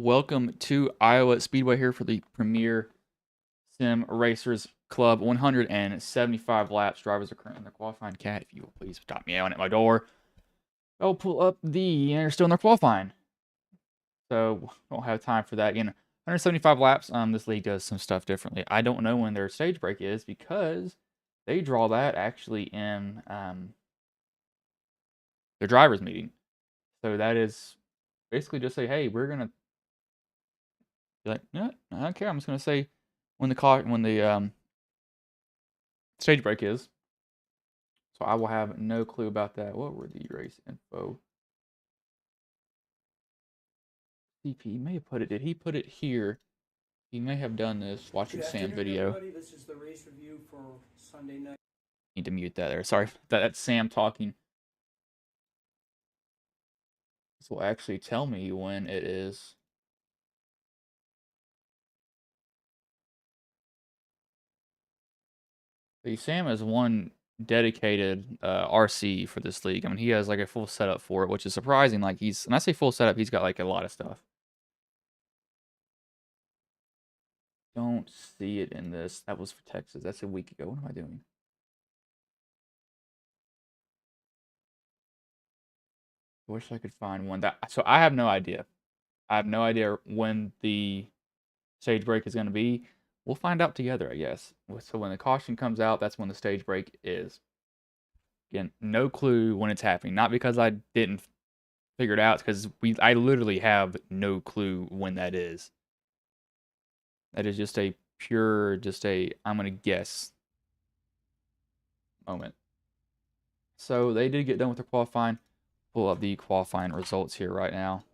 Welcome to Iowa Speedway here for the Premier Sim Racers Club. 175 laps. Drivers are currently in their qualifying. Cat, if you will please stop meowing at my door. I'll pull up they're still in their qualifying. So, don't have time for that. Again, 175 laps. This league does some stuff differently. I don't know when their stage break is because they draw that actually in their drivers meeting. So that is basically just say, hey, we're gonna be like, no, I don't care. I'm just gonna say when the stage break is. So I will have no clue about that. What were the race info? CP may have put it. Did he put it here? He may have done this watching Sam video. Everybody. This is the race review for Sunday night. Need to mute that there. Sorry, that's Sam talking. This will actually tell me when it is. See, Sam has one dedicated RC for this league. I mean, he has like a full setup for it, which is surprising. Like when I say full setup, he's got like a lot of stuff. Don't see it in this. That was for Texas. That's a week ago. What am I doing? I wish I could find one. So I have no idea. I have no idea when the stage break is going to be. We'll find out together, I guess. So when the caution comes out, that's when the stage break is. Again, no clue when it's happening. Not because I didn't figure it out, because I literally have no clue when that is. That is just a pure, I'm going to guess moment. So they did get done with their qualifying. Pull up the qualifying results here right now.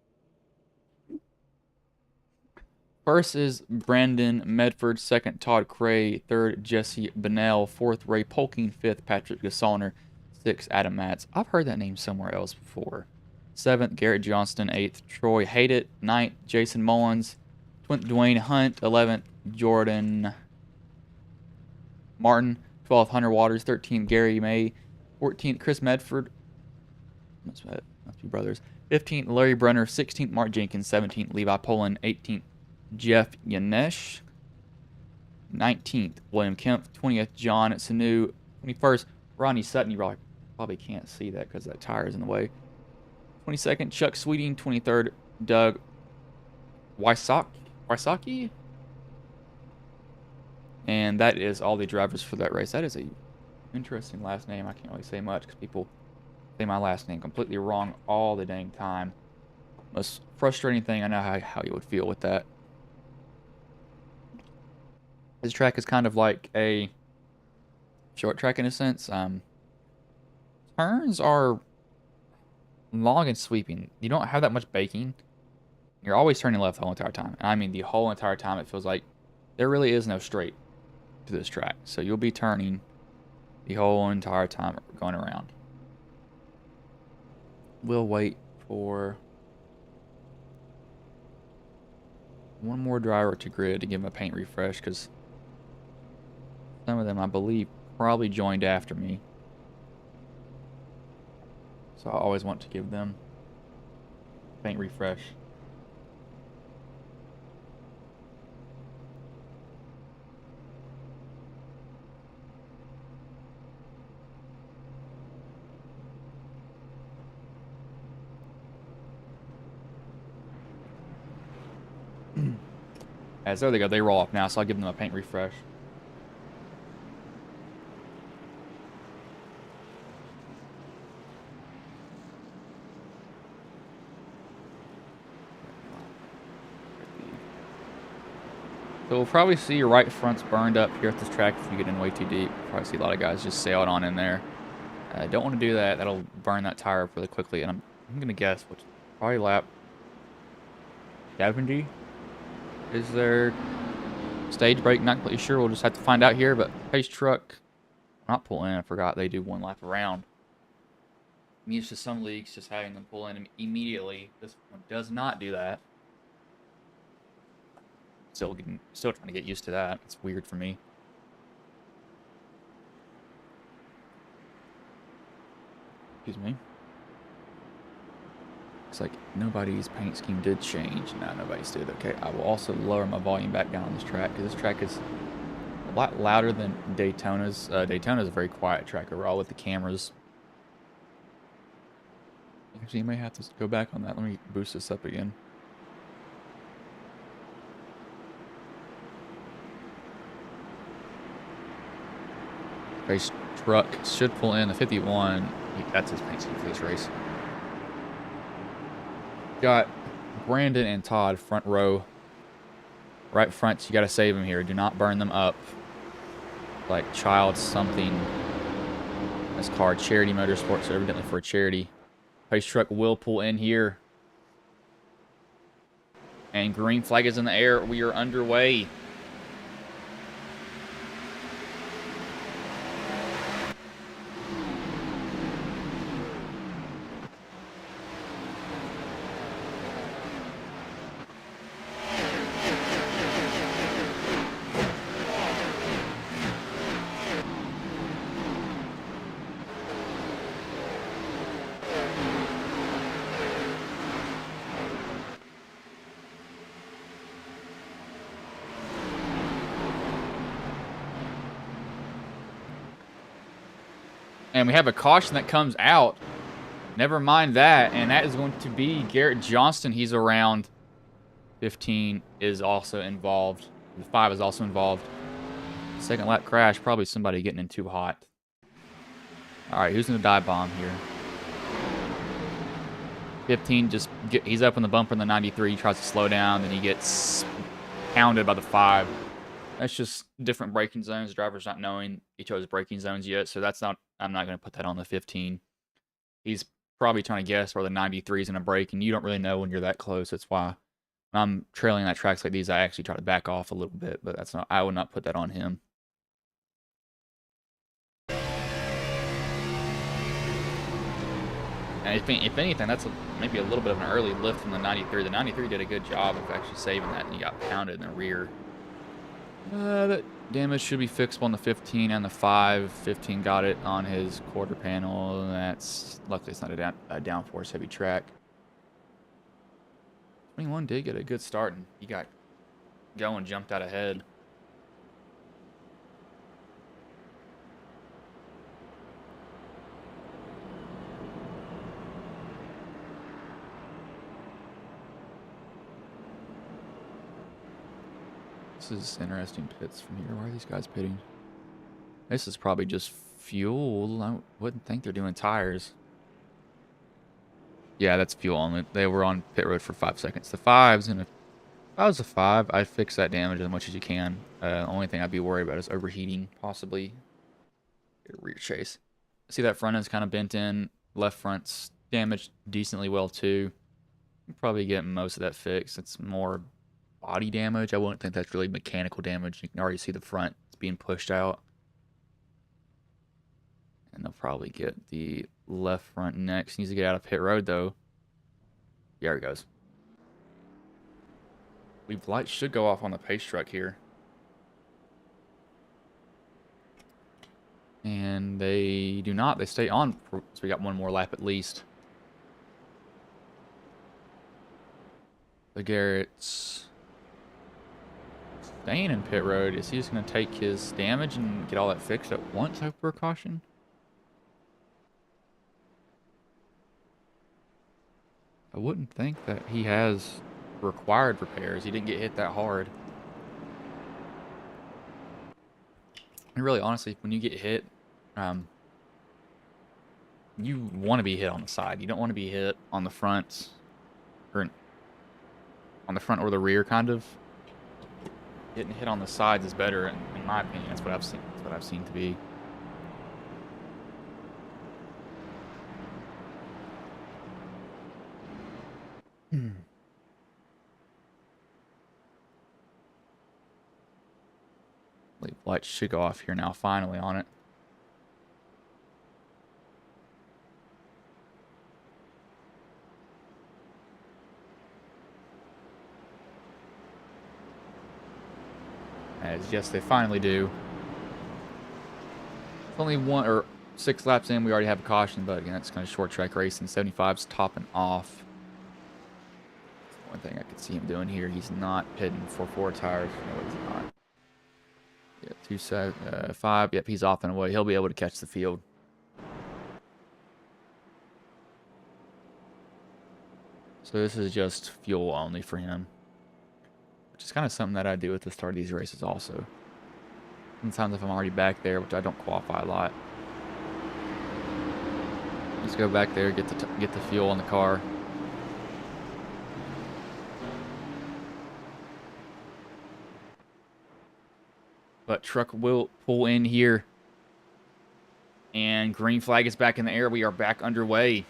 First is Brandon Medford. Second, Todd Cray. Third, Jesse Bennell. Fourth, Ray Polking. Fifth, Patrick Gassalner. Sixth, Adam Matz. I've heard that name somewhere else before. Seventh, Garrett Johnston. Eighth, Troy Haydett. Ninth, Jason Mullins. Dwayne Hunt. 11th, Jordan Martin. 12th, Hunter Waters. 13th, Gary May. 14th, Chris Medford. Must be brothers. 15th, Larry Brenner. 16th, Mark Jenkins. 17th, Levi Poland. 18th, Jeff Yanesh. 19th, William Kemp. 20th, John Sanu. 21st, Ronnie Sutton. You probably can't see that because that tire is in the way. 22nd, Chuck Sweeting. 23rd, Doug Wysocki. And that is all the drivers for that race. That is a interesting last name. I can't really say much because people say my last name completely wrong all the dang time. Most frustrating thing, I know how you would feel with that. This track is kind of like a short track in a sense. Turns are long and sweeping. You don't have that much baking. You're always turning left the whole entire time. And I mean the whole entire time. It feels like there really is no straight to this track. So you'll be turning the whole entire time going around. We'll wait for one more driver to grid to give him a paint refresh because some of them, I believe, probably joined after me. So I always want to give them paint refresh. As there they go, they roll off now, so I'll give them a paint refresh. So we'll probably see your right fronts burned up here at this track if you get in way too deep. You'll probably see a lot of guys just sailed on in there. Don't want to do that. That'll burn that tire up really quickly. And I'm going to guess, which probably lap 70 is their stage break. Not completely sure. We'll just have to find out here. But pace truck, not pull in. I forgot they do one lap around. I'm used to some leagues just having them pull in immediately. This one does not do that. Still trying to get used to that. It's weird for me. Excuse me. Looks like nobody's paint scheme did change. No, nobody's did. Okay, I will also lower my volume back down on this track because this track is a lot louder than Daytona's. Daytona's a very quiet track overall with the cameras. Actually, you may have to go back on that. Let me boost this up again. Race truck should pull in the 51. That's his paint scheme for this race. Got Brandon and Todd front row. Right front, you got to save them here. Do not burn them up like child something. This car, Charity Motorsports, so evidently for a charity. Pace truck will pull in here. And green flag is in the air. We are underway. And we have a caution that comes out. Never mind that. And that is going to be Garrett Johnston. He's around. 15 is also involved. The 5 is also involved. Second lap crash. Probably somebody getting in too hot. All right, who's going to dive bomb here? 15 he's up on the bumper in the 93. He tries to slow down. Then he gets pounded by the 5. That's just different braking zones. The driver's not knowing each other's braking zones yet, so I'm not going to put that on the 15. He's probably trying to guess where the 93 is going to brake, and you don't really know when you're that close. That's why when I'm trailing at tracks like these, I actually try to back off a little bit, but I would not put that on him. And if anything, that's maybe a little bit of an early lift from the 93. The 93 did a good job of actually saving that, and he got pounded in the rear. That damage should be fixable on the 15 and the 5. 15 got it on his quarter panel. Luckily it's not a downforce heavy track. 21 did get a good start, and he got going, jumped out ahead. This is interesting pits from here. Why are these guys pitting? This is probably just fuel. I wouldn't think they're doing tires. Yeah, that's fuel only. They were on pit road for 5 seconds. The 5s, and if I was a 5, I'd fix that damage as much as you can. The only thing I'd be worried about is overheating, possibly. Get a rear chase. See that front end's kind of bent in. Left front's damaged decently well, too. You'll probably get most of that fixed. It's more body damage. I wouldn't think that's really mechanical damage. You can already see the front is being pushed out. And they'll probably get the left front next. Needs to get out of pit road, though. There he goes. Lights should go off on the pace truck here. And they do not. They stay on. So we got one more lap at least. The Garrett's staying in pit road. Is he just going to take his damage and get all that fixed at once over caution? I wouldn't think that he has required repairs. He didn't get hit that hard. And really, honestly, when you get hit, you want to be hit on the side. You don't want to be hit on the front, or on the front or the rear, kind of. Getting hit on the sides is better, in my opinion. That's what I've seen. That's what I've seen to be. Lights should go off here now, finally, on it. As yes, they finally do. It's only 1 or 6 laps in, we already have a caution, but again, it's kind of short track racing. 75's topping off. can see him doing here. He's not pitting for 4 tires. No, he's not. Yeah, 5. Yep, he's off and away. He'll be able to catch the field. So this is just fuel only for him, which is kind of something that I do at the start of these races also. Sometimes if I'm already back there, which I don't qualify a lot, just go back there, get the fuel in the car. But truck will pull in here, and green flag is back in the air. We are back underway.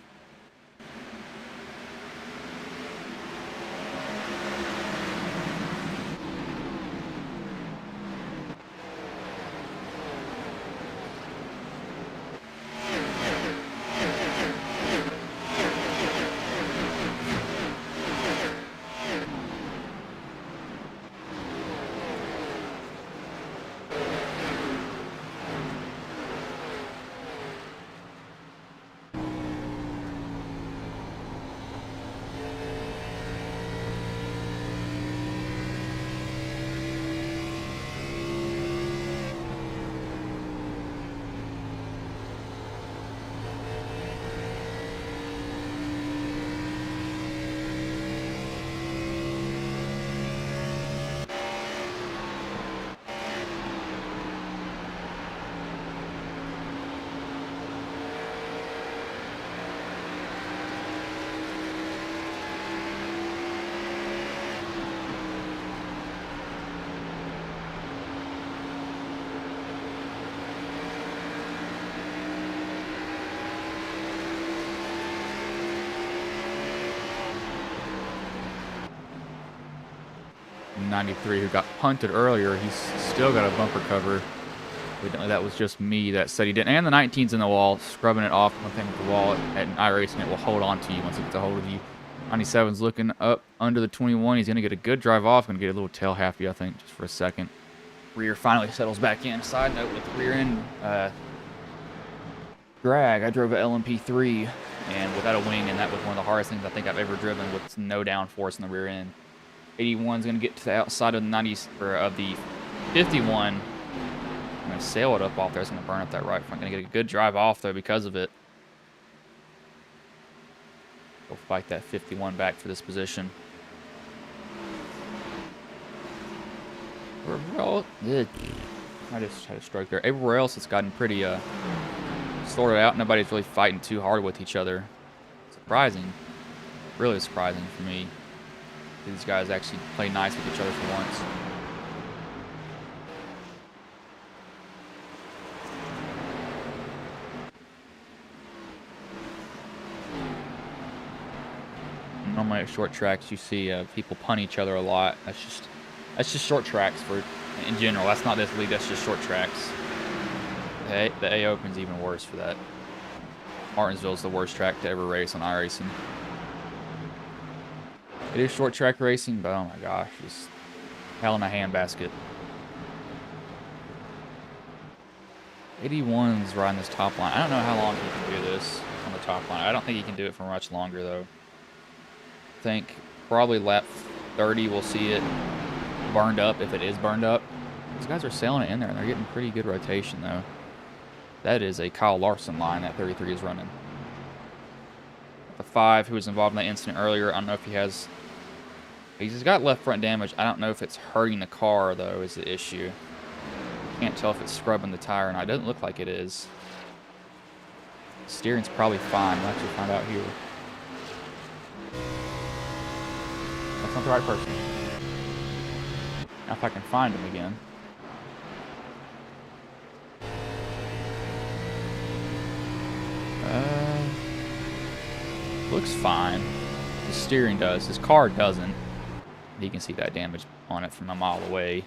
'93 who got punted earlier, he's still got a bumper cover. Evidently that was just me that said he didn't. And the 19's in the wall, scrubbing it off. One thing with the wall at iRacing, it will hold on to you once it gets a hold of you. 97's looking up under the 21. He's going to get a good drive off. Going to get a little tail happy, I think, just for a second. Rear finally settles back in. Side note with rear end drag, I drove a LMP3 and without a wing, and that was one of the hardest things I think I've ever driven with no downforce in the rear end. 81's going to get to the outside of the 90s, or of the 51. I'm going to sail it up off there. It's going to burn up that right front. Going to get a good drive off, though, because of it. We'll fight that 51 back for this position. I just had a stroke there. Everywhere else, it's gotten pretty sorted out. Nobody's really fighting too hard with each other. Surprising. Really surprising for me. These guys actually play nice with each other for once. Normally at short tracks, you see people punt each other a lot. That's just short tracks for in general. That's not this league. That's just short tracks. The A Open's even worse for that. Martinsville's the worst track to ever race on iRacing. It is short track racing, but oh my gosh, it's hell in a handbasket. 81's riding this top line. I don't know how long he can do this on the top line. I don't think he can do it for much longer, though. I think probably lap 30 we'll see it burned up, if it is burned up. These guys are sailing it in there, and they're getting pretty good rotation, though. That is a Kyle Larson line that 33 is running. The 5, who was involved in that incident earlier, I don't know if he has... He's got left front damage. I don't know if it's hurting the car, though, is the issue. Can't tell if it's scrubbing the tire or not. It doesn't look like it is. Steering's probably fine. We'll actually find out here. That's not the right person. Now if I can find him again. Looks fine. The steering does. His car doesn't. You can see that damage on it from a mile away.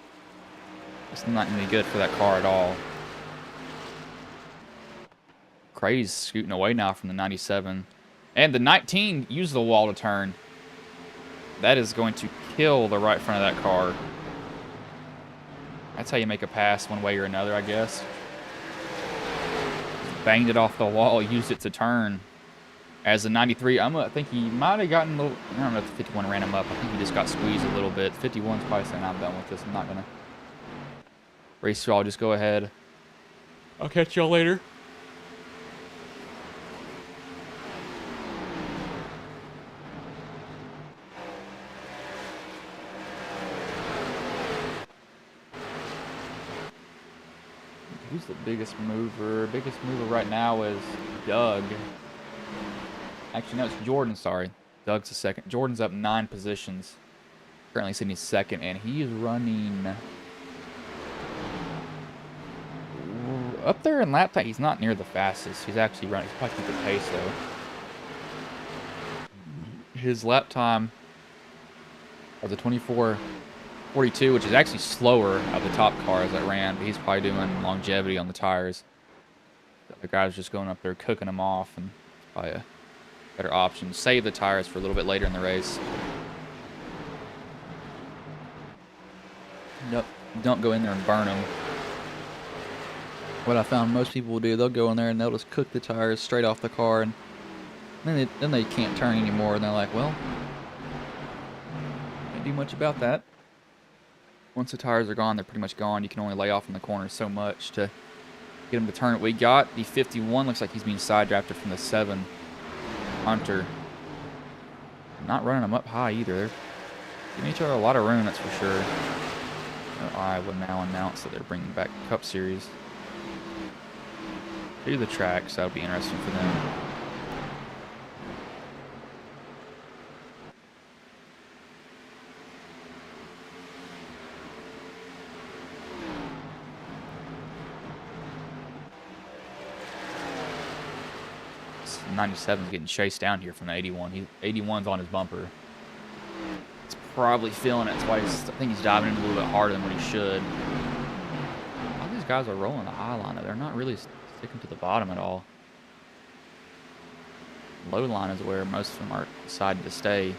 It's not really good for that car at all. Crazy's scooting away now from the 97. And the 19 used the wall to turn. That is going to kill the right front of that car. That's how you make a pass one way or another, I guess. Banged it off the wall, used it to turn. As the 93, I think he might have gotten a little, I don't know if the 51 ran him up. I think he just got squeezed a little bit. 51's probably saying, I'm done with this. I'm not going to race through. I'll just go ahead. I'll catch y'all later. Who's the biggest mover? Biggest mover right now is Doug. Actually, no, it's Jordan, sorry. Doug's the second. Jordan's up 9 positions. Currently sitting second, and he is running up there in lap time. He's not near the fastest. He's actually running. He's probably keeping pace, though. His lap time was a 24:42, which is actually slower of the top cars that ran, but he's probably doing longevity on the tires. The guy's just going up there cooking them off, and probably a better option. Save the tires for a little bit later in the race. Nope, don't go in there and burn them. What I found most people will do, they'll go in there and they'll just cook the tires straight off the car, and then they can't turn anymore, and they're like, well, can't do much about that. Once the tires are gone, they're pretty much gone. You can only lay off in the corners so much to get them to turn it. We got the 51. Looks like he's being side drafted from the 7. Hunter. Not running them up high either. They're giving each other a lot of room, that's for sure. Iowa now announced that they're bringing back Cup Series to the track, so that'll be interesting for them. This 97's getting chased down here from the 81. 81's on his bumper. He's probably feeling it. That's why I think he's diving in a little bit harder than what he should. All these guys are rolling the high line. They're not really sticking to the bottom at all. Low line is where most of them are deciding to stay.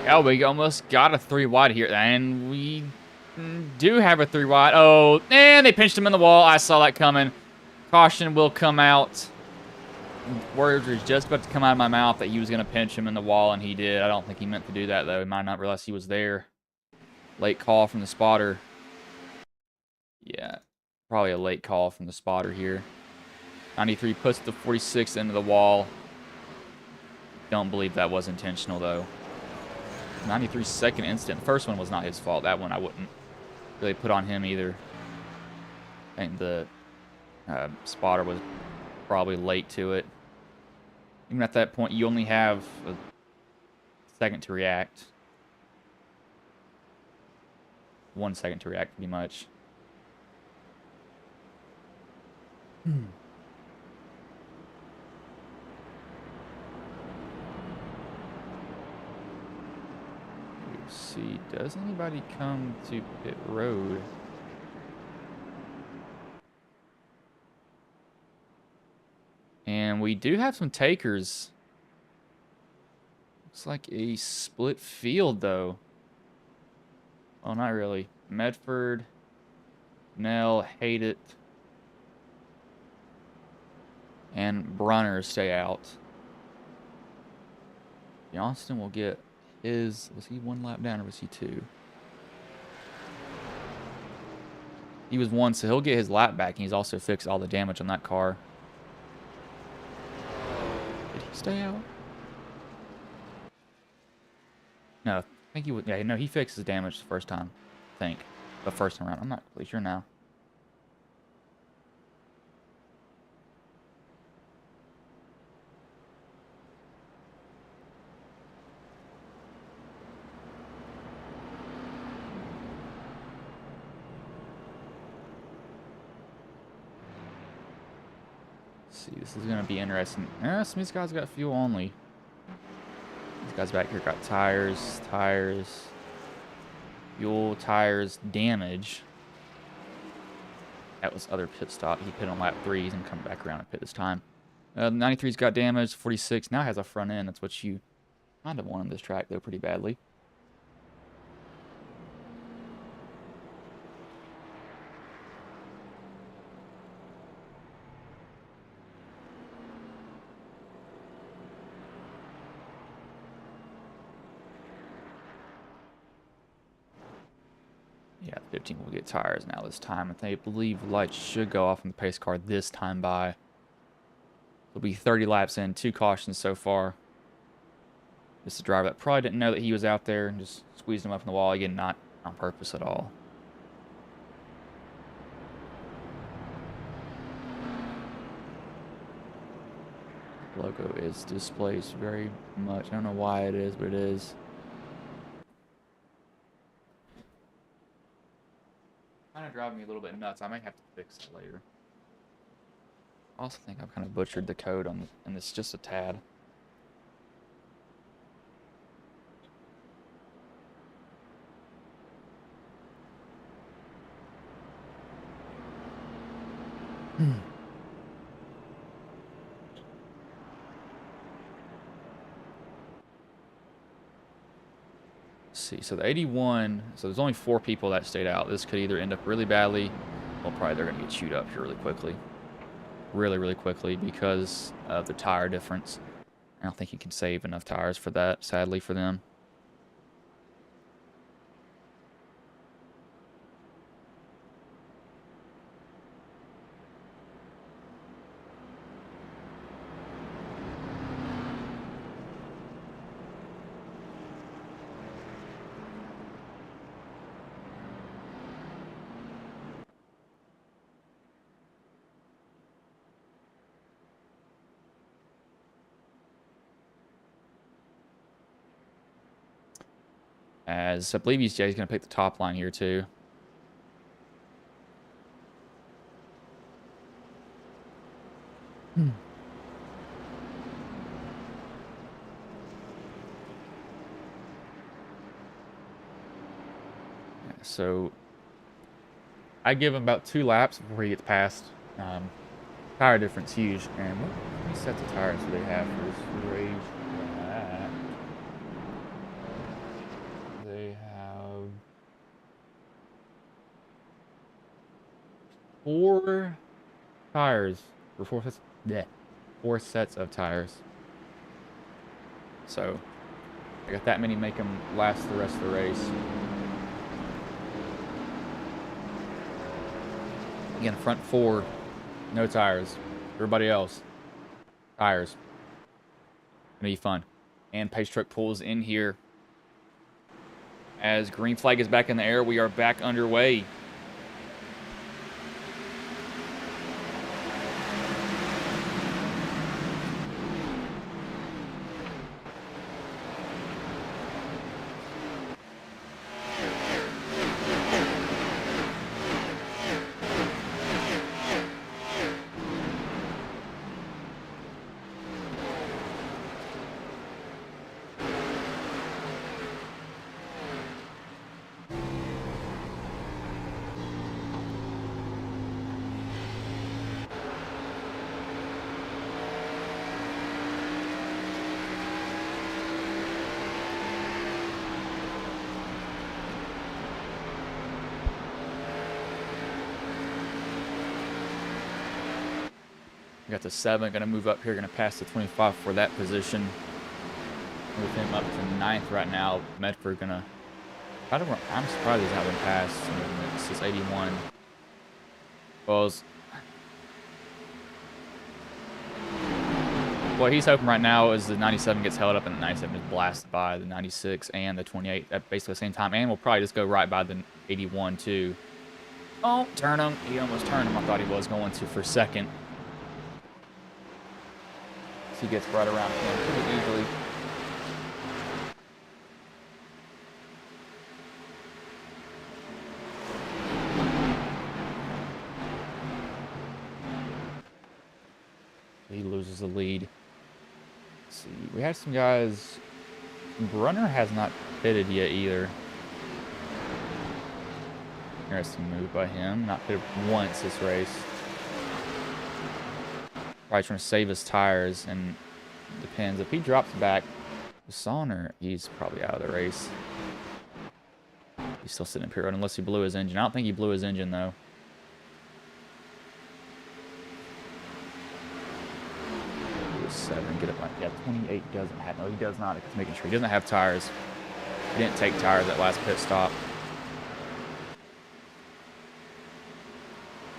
Oh, we almost got a 3 wide here, and we do have a 3 wide. Oh, and they pinched him in the wall. I saw that coming. Caution will come out. Words were just about to come out of my mouth that he was going to pinch him in the wall, and he did. I don't think he meant to do that, though. He might not realize he was there. Late call from the spotter. Yeah, probably a late call from the spotter here. 93 puts the 46 into the wall. Don't believe that was intentional, though. 93's second incident. The first one was not his fault. That one I wouldn't really put on him either. I think the spotter was probably late to it. Even at that point, you only have a second to react. 1 second to react, pretty much. See, does anybody come to pit road? And we do have some takers. Looks like a split field, though. Oh, not really. Medford, Nell, Hate It, and Brunner stay out. Johnston will get his... Was he 1 lap down or was he 2? He was 1, so he'll get his lap back, and he's also fixed all the damage on that car. Did he stay out? No, I think he would. Yeah, no, he fixed his damage the first time. I think. The first time around. I'm not completely sure now. See, this is going to be interesting. Some of these guys got fuel only. These guys back here got tires, fuel, tires, damage. That was other pit stop. He pit on lap 3. He's going to come back around and pit this time. 93's got damage. 46 now has a front end. That's what you kind of want on this track, though, pretty badly. Yeah, 15 will get tires now this time. And they believe lights should go off on the pace car this time by. It'll be 30 laps in, 2 cautions so far. This is a driver that probably didn't know that he was out there and just squeezed him up in the wall. Again, not on purpose at all. The logo is displaced very much. I don't know why it is, but it is. Kind of driving me a little bit nuts. I might have to fix it later. I also think I've kind of butchered the code on this, and it's just a tad. See, so the 81, so there's only 4 people that stayed out. This could either end up really badly, well, probably they're going to get chewed up here really quickly. Really quickly because of the tire difference. I don't think you can save enough tires for that, sadly for them. As I believe Jay's going to pick the top line here too. So I give him about 2 laps before he gets past. Tire difference huge. And what many sets of tires do they have for this race? They have 4 tires or 4 sets. Yeah, 4 sets of tires. So I got that many to make them last the rest of the race. Again, front 4, no tires. Everybody else, tires. Gonna be fun. And pace truck pulls in here. As green flag is back in the air, we are back underway. We got the 7, going to move up here, going to pass the 25 for that position. Move him up to 9th right now. Medford going to... I'm surprised he's not been passed. This is 81. Well, what he's hoping right now is the 97 gets held up and the 97 is blasted by the 96 and the 28 at basically the same time. And we'll probably just go right by the 81 too. Oh, turn him. He almost turned him. I thought he was going to for second. So he gets right around him pretty easily. He loses the lead. Let's see. We had some guys. Brunner has not pitted yet either. Interesting move by him. Not pitted once this race. Probably trying to save his tires, and depends. If he drops back to Sonner, he's probably out of the race. He's still sitting in pit road unless he blew his engine. I don't think he blew his engine though. Get up on, yeah, 28 doesn't have, no, he does not. It's making sure he doesn't have tires. He didn't take tires at last pit stop.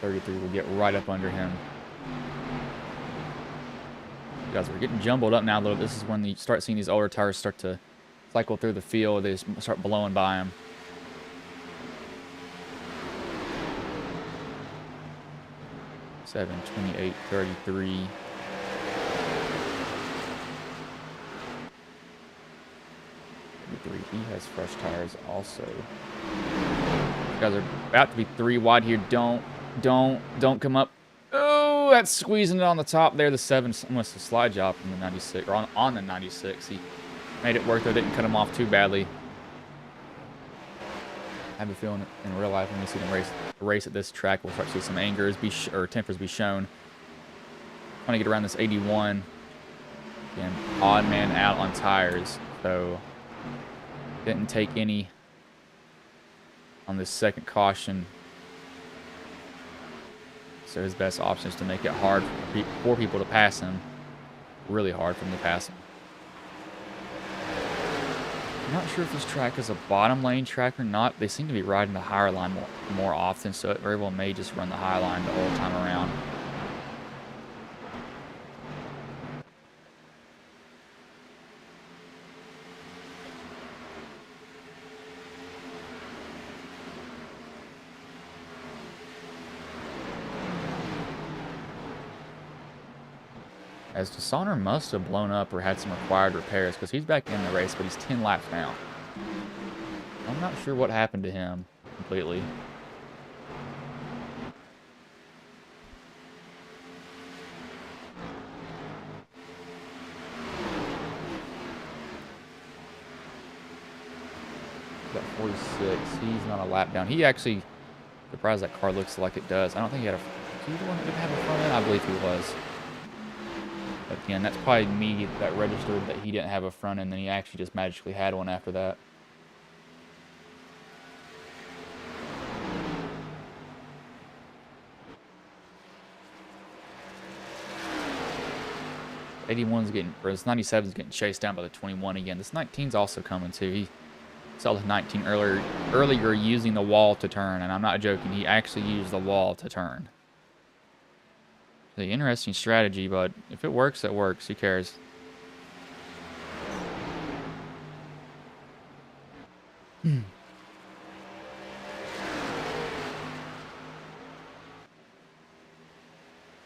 33 will get right up under him. You guys are getting jumbled up now a little. This is when you start seeing these older tires start to cycle through the field. They just start blowing by him. Seven, 28, 33. He has fresh tires also. You guys are about to be 3 wide here. Don't come up. Oh, that's squeezing it on the top there. The 7 almost a slide job from the 96, or on the 96. He made it work though. Didn't cut him off too badly. I have a feeling in real life when we see them race at this track, we'll start to see some angers or tempers be shown. Trying to get around this 81. Again, odd man out on tires, so didn't take any on this second caution. So his best option is to make it hard for people to pass him. Really hard for them to pass him. I'm not sure if this track is a bottom lane track or not. They seem to be riding the higher line more often, so it very well may just run the high line the whole time around. As Sonner must have blown up or had some required repairs because he's back in the race, but he's 10 laps now. I'm not sure what happened to him completely. Got 46. He's not a lap down. He actually, surprised that car looks like it does. I don't think he had a. Was he the one that didn't have a front end? I believe he was. But again, that's probably me that registered that he didn't have a front end, and then he actually just magically had one after that. '81's getting, or this 97's getting chased down by the 21 again. This 19's also coming too. He saw the 19 earlier using the wall to turn, and I'm not joking. He actually used the wall to turn. The interesting strategy, but if it works, it works. Who cares?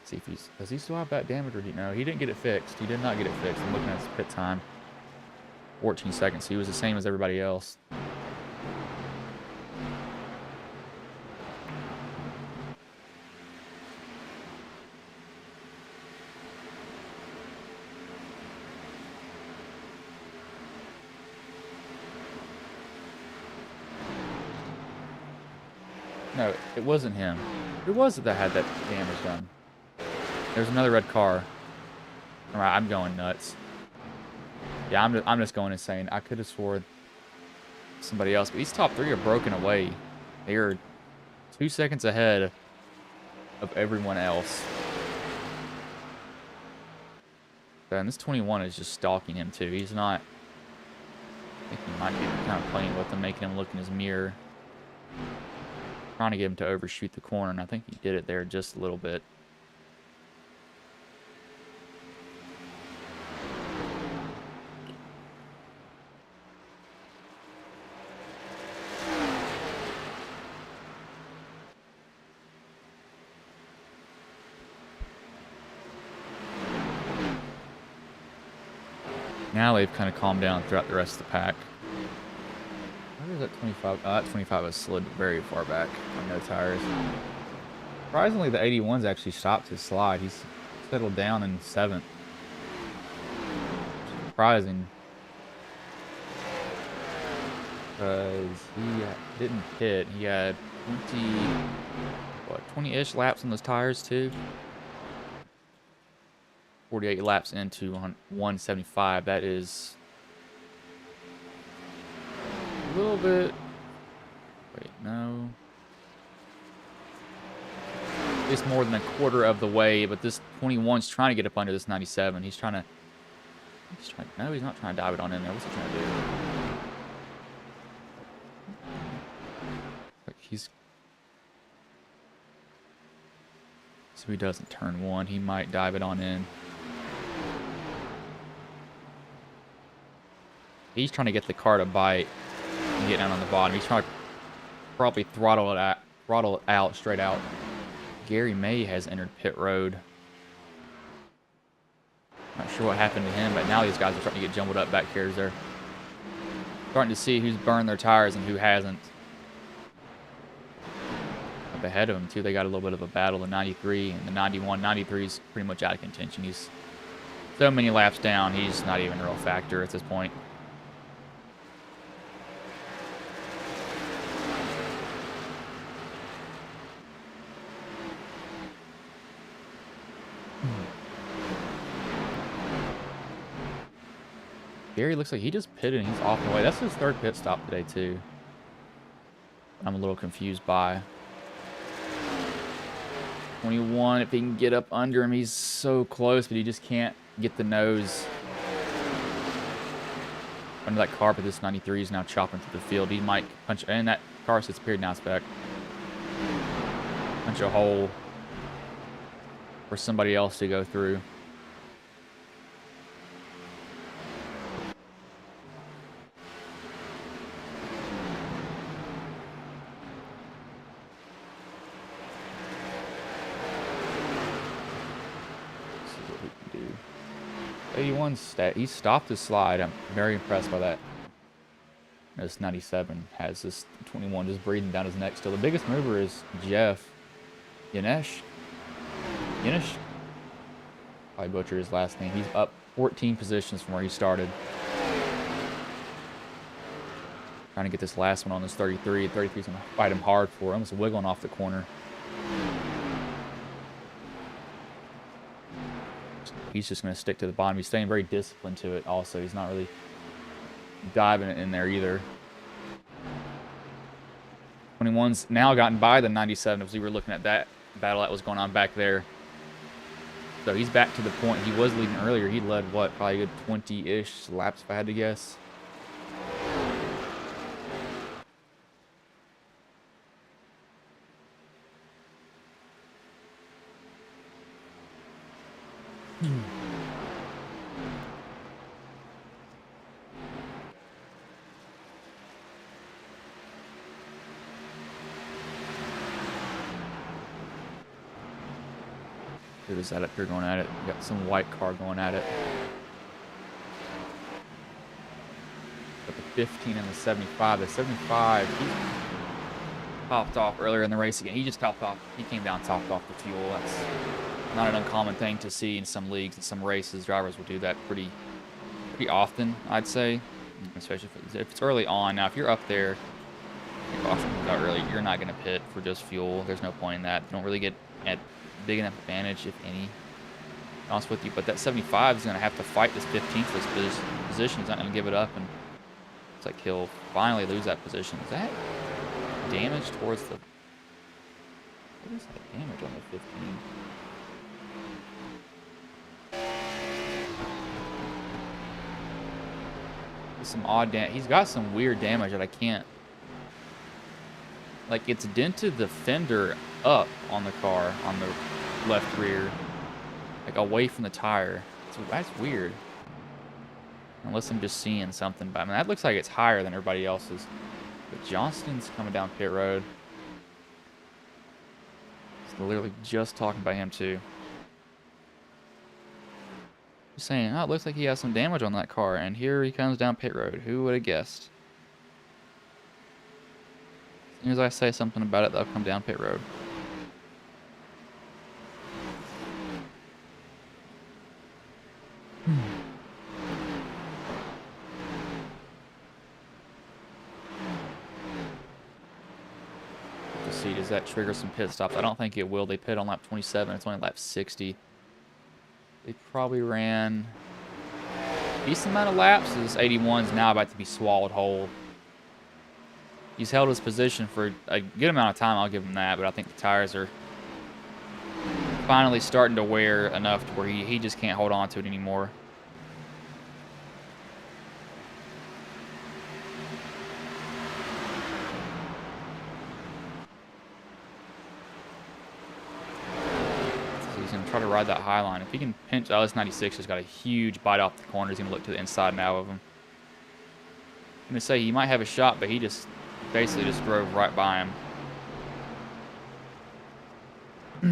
See if does he still have that damage, or no? He didn't get it fixed. He did not get it fixed. I'm looking at his pit time. 14 seconds. He was the same as everybody else. No, it wasn't him. Who was it that had that damage done? There's another red car. All right, I'm going nuts. Yeah, I'm just going insane. I could have sworn somebody else, but these top 3 are broken away. They are 2 seconds ahead of everyone else. And this 21 is just stalking him too. He's not. I think he might be kind of playing with him, making him look in his mirror. trying to get him to overshoot the corner, and I think he did it there just a little bit. Now they've kind of calmed down throughout the rest of the pack. Where is that 25? That 25 has slid very far back on no tires. Surprisingly, the 81's actually stopped his slide. He's settled down in 7th. Surprising. Because he didn't pit. He had 20-ish laps on those tires too. 48 laps into 175. That is a little bit. Wait, no. It's more than a quarter of the way, but this 21's trying to get up under this 97. He's trying to. No, he's not trying to dive it on in there. What's he trying to do? Like so he doesn't turn 1. He might dive it on in. He's trying to get the car to bite and get down on the bottom. He's trying to probably throttle it out, straight out. Gary May has entered pit road. Not sure what happened to him, but now these guys are starting to get jumbled up back here as they're starting to see who's burned their tires and who hasn't. Up ahead of them, too, they got a little bit of a battle. The 93 and the 91. 93 is pretty much out of contention. He's so many laps down, he's not even a real factor at this point. Gary looks like he just pitted and he's off the way. That's his 3rd pit stop today, too. I'm a little confused by. 21, if he can get up under him, he's so close, but he just can't get the nose under that car. But this 93 is now chopping through the field. He might punch, and that car sits period now spec. Punch a hole for somebody else to go through. He stopped his slide. I'm very impressed by that. This 97 has this 21 just breathing down his neck still. The biggest mover is Jeff Yanesh. I butchered his last name. He's up 14 positions from where he started. Trying to get this last one on this 33. 33's going to fight him hard for. Almost wiggling off the corner. He's just going to stick to the bottom. He's staying very disciplined to it also. He's not really diving it in there either. 21's now gotten by the 97 as we were looking at that battle that was going on back there. So he's back to the point. He was leading earlier. He led, what, probably a good 20-ish laps if I had to guess. Who is that up here going at it? We got some white car going at it. Got the 15 and the 75. The 75, he popped off earlier in the race again. He just topped off. He came down, topped off the fuel. That's not an uncommon thing to see in some leagues and some races. Drivers will do that pretty often, I'd say, especially if it's early on. Now, if you're up there, your caution comes out early, you're not going to pit for just fuel. There's no point in that. You don't really get at big enough advantage, if any, to be honest with you. But that 75 is going to have to fight this 15th for this position. He's not going to give it up, and it's like he'll finally lose that position. Is that damage towards the... What is that damage on the 15? Some odd damage. He's got some weird damage that I can't like it's dented the fender up on the car, on the left rear, like away from the tire. That's weird. Unless I'm just seeing something. But I mean, that looks like it's higher than everybody else's. But Johnston's coming down pit road. It's literally just talking about him too. Just saying, oh, it looks like he has some damage on that car. And here he comes down pit road. Who would have guessed? As soon as I say something about it, they'll come down pit road. Let's see, does that trigger some pit stops? I don't think it will. They pit on lap 27. It's only lap 60. They probably ran a decent amount of laps. This 81's now about to be swallowed whole. He's held his position for a good amount of time, I'll give him that, but I think the tires are finally starting to wear enough to where he just can't hold on to it anymore. So he's going to try to ride that high line. If he can pinch, oh, this 96 has got a huge bite off the corner. He's going to look to the inside now of him. I'm going to say he might have a shot, but he just basically just drove right by him. He's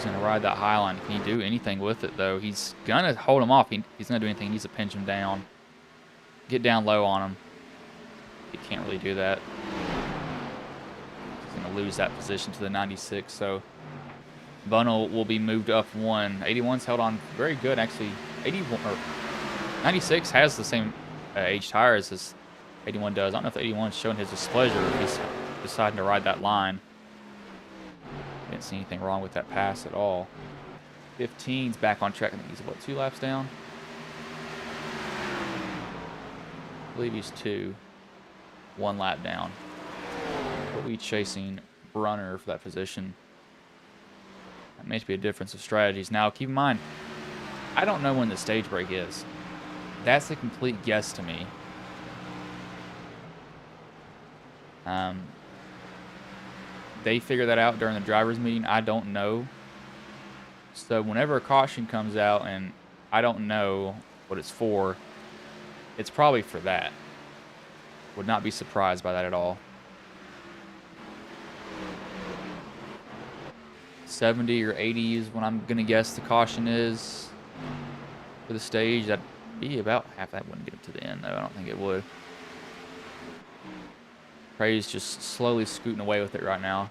going to ride that high line. Can he do anything with it, though? He's going to hold him off. He's going to do anything. He needs to pinch him down. Get down low on him. He can't really do that. He's going to lose that position to the 96, so Bunnell will be moved up one. 81's held on very good, actually. 96 has the same age tires as 81 does. I don't know if 81's showing his displeasure or he's deciding to ride that line. Didn't see anything wrong with that pass at all. 15's back on track. I think he's, what, 2 laps down? I believe he's 2. 1 lap down. But we chasing Brunner for that position. That may be a difference of strategies. Now, keep in mind, I don't know when the stage break is. That's a complete guess to me. They figure that out during the driver's meeting. I don't know. So whenever a caution comes out and I don't know what it's for, it's probably for that. Would not be surprised by that at all. 70 or 80 is when I'm going to guess the caution is for the stage. That'd be about half. That wouldn't get up to the end, though. I don't think it would. Prey's just slowly scooting away with it right now.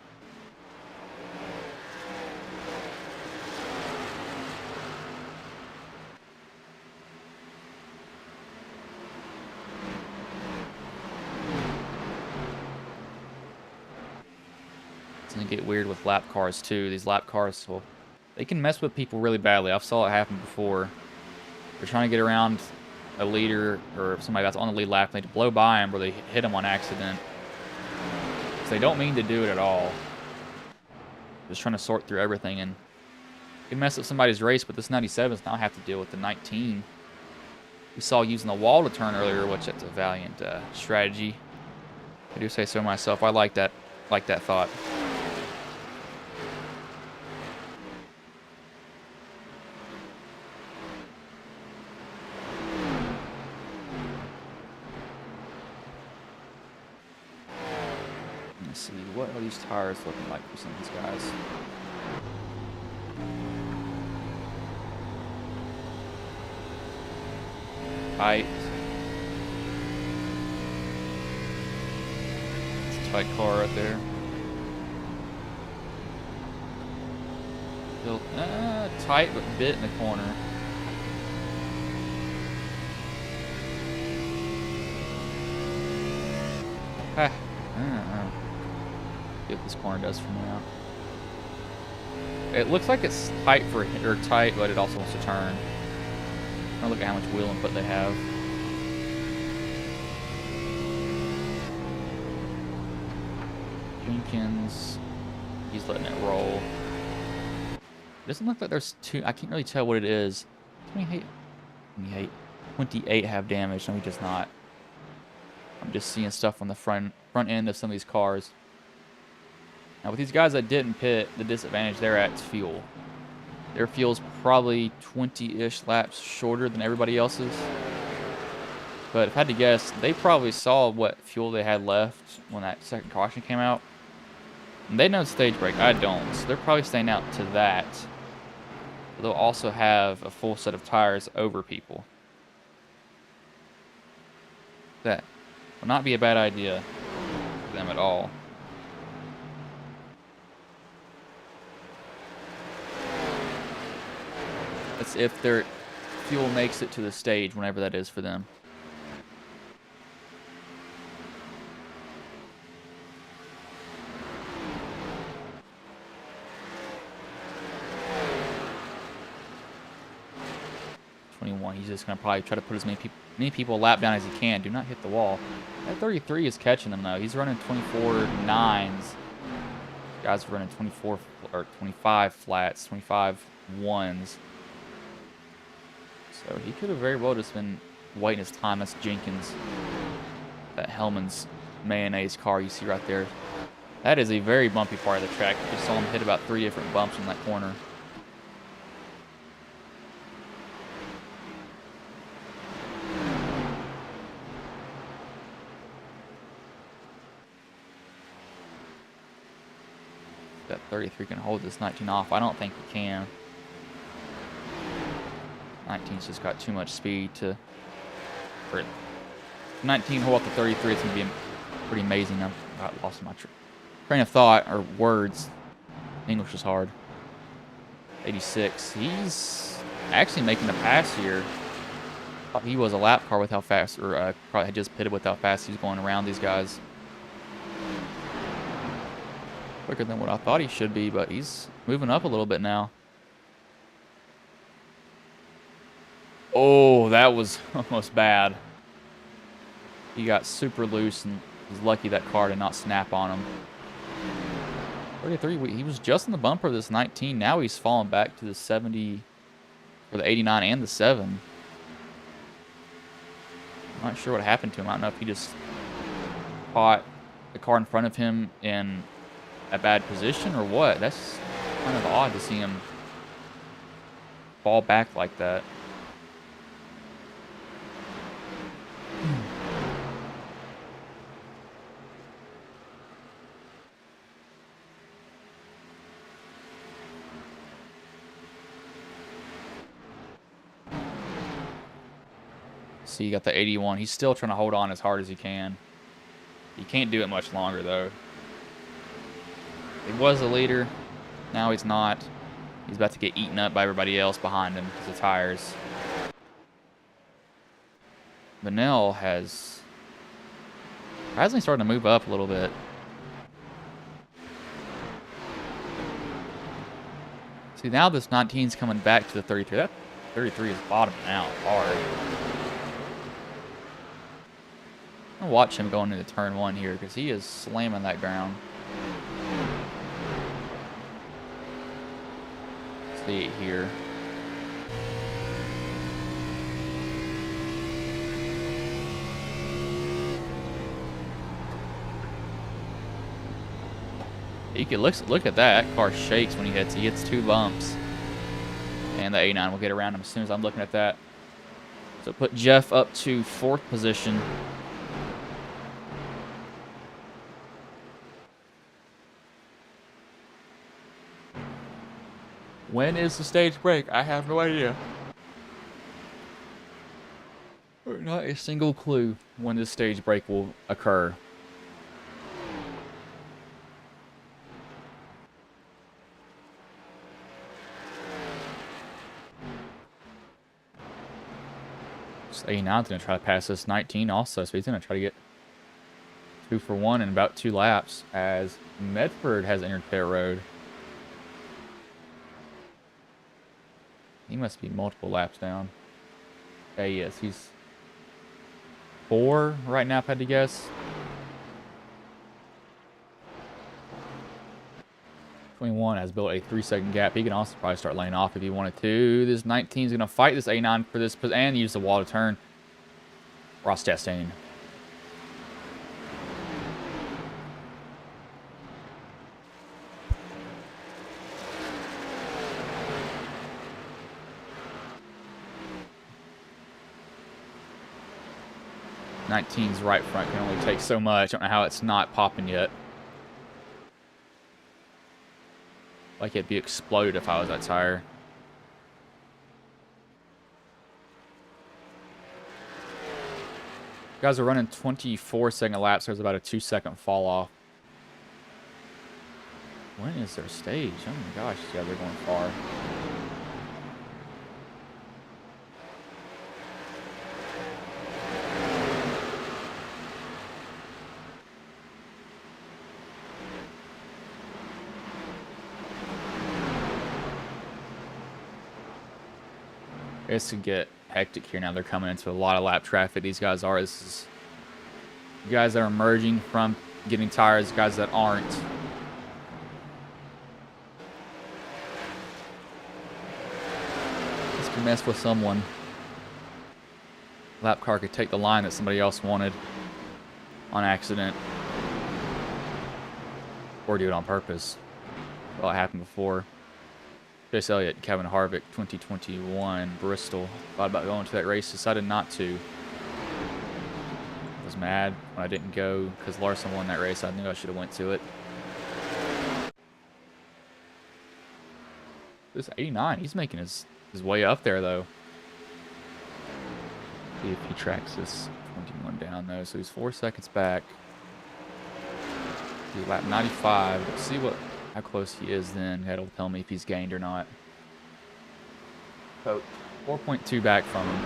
It's going to get weird with lap cars, too. These lap cars, well, they can mess with people really badly. I've saw it happen before. They're trying to get around a leader or somebody that's on the lead lap, and they blow by them or they hit them on accident. So they don't mean to do it at all. Just trying to sort through everything, and it can mess up somebody's race, but this 97s now have to deal with the 19. We saw using the wall to turn earlier, which that's a valiant strategy. I do say so myself. I like that thought. Let's see, what are these tires looking like for some of these guys? Tight. It's a tight car right there. Still, tight but bit in the corner. I don't know what this corner does for me now. It looks like it's tight tight, but it also wants to turn. I'm gonna look at how much wheel input they have. Jenkins, he's letting it roll. doesn't look like there's two. I can't really tell what it is. 28, 28 have damage. No, he does not. I'm just seeing stuff on the front end of some of these cars. Now, with these guys that didn't pit, the disadvantage they're at is fuel. Their fuel's probably 20-ish laps shorter than everybody else's. But if I had to guess, they probably saw what fuel they had left when that second caution came out. And they know stage break. I don't. So they're probably staying out to that. But they'll also have a full set of tires over people. That will not be a bad idea for them at all. That's if their fuel makes it to the stage, whenever that is for them. He's just going to probably try to put as many people lap down as he can. Do not hit the wall. That 33 is catching him, though. He's running 24.9s. Guys are running 24 or 25 flats, 25 ones. So he could have very well just been waiting his time. That's Jenkins. That Hellman's mayonnaise car you see right there. That is a very bumpy part of the track. You just saw him hit about 3 different bumps in that corner. That 33 can hold this 19 off. I don't think he can. 19's just got too much speed to... For 19 hold off the 33, it's going to be pretty amazing. I got lost my train of thought, or words. English is hard. 86. He's actually making a pass here. Thought he was a lap car with how fast, or probably had just pitted with how fast he's going around these guys. Quicker than what I thought he should be, but he's moving up a little bit now. Oh, that was almost bad. He got super loose, and he's lucky that car did not snap on him. 33, he was just in the bumper of this 19. Now he's falling back to the 70, or the 89 and the 7. I'm not sure what happened to him. I don't know if he just caught the car in front of him in a bad position or what. That's kind of odd to see him fall back like that. See, you got the 81. He's still trying to hold on as hard as he can. He can't do it much longer, though. He was a leader. Now he's not. He's about to get eaten up by everybody else behind him because of tires. Vanell has surprisingly starting to move up a little bit. See, now this 19's coming back to the 33. That 33 is bottoming out hard. I'm gonna watch him going into turn 1 here because he is slamming that ground. See it here. You can look at that. Car shakes when he hits. He hits 2 bumps. And the 89 will get around him as soon as I'm looking at that. So put Jeff up to 4th position. When is the stage break? I have no idea. Not a single clue when this stage break will occur. So 89's going to try to pass this 19 also, so he's going to try to get 2 for 1 in about 2 laps as Medford has entered pit road. He must be multiple laps down. Yeah, yes, he's 4 right now, if I had to guess. 21 has built a 3-second gap. He can also probably start laying off if he wanted to. This 19 is going to fight this A9 for this and use the wall to turn. Ross Chastain. '19's right front can only take so much. I don't know how it's not popping yet. Like it'd be exploded if I was that tire. Guys are running 24-second laps. There's about a 2-second fall off. When is their stage? Oh my gosh, yeah, they're going far. It's to get hectic here now. They're coming into a lot of lap traffic. These guys are. This is guys that are emerging from getting tires, guys that aren't. This can mess with someone. Lap car could take the line that somebody else wanted on accident. Or do it on purpose. Well, it happened before. Chase Elliott, Kevin Harvick, 2021, Bristol. Thought about going to that race, decided not to. Was mad when I didn't go because Larson won that race. I knew I should have went to it. This 89, he's making his way up there though. See if he tracks this 21 down though. So he's 4 seconds back. He's lap 95. Let's see how close he is then. That'll tell me if he's gained or not. So 4.2 back from him.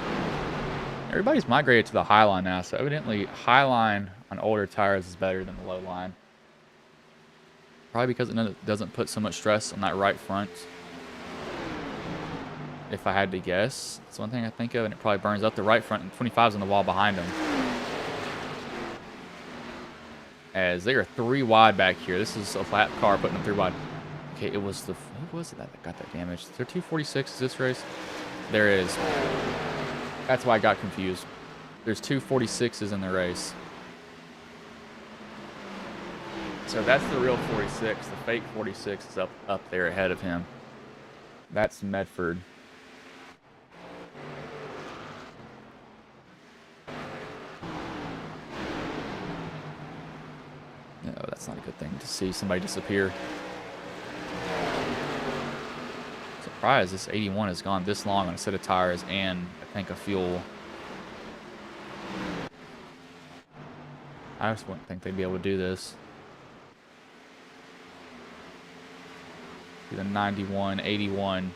Everybody's migrated to the high line now, so evidently high line on older tires is better than the low line. Probably because it doesn't put so much stress on that right front. If I had to guess, it's one thing I think of, and it probably burns up the right front, and 25's on the wall behind him. As they are 3 wide back here. This is a flat car putting them 3 wide. Okay, it was who was it that got that damage? Is there 246 is this race? There is. That's why I got confused. There's 246s in the race. So that's the real 46. The fake 46 is up there ahead of him. That's Medford. No, that's not a good thing to see somebody disappear. Surprised this 81 has gone this long on a set of tires and a tank of fuel. I just wouldn't think they'd be able to do this. The 91, 81.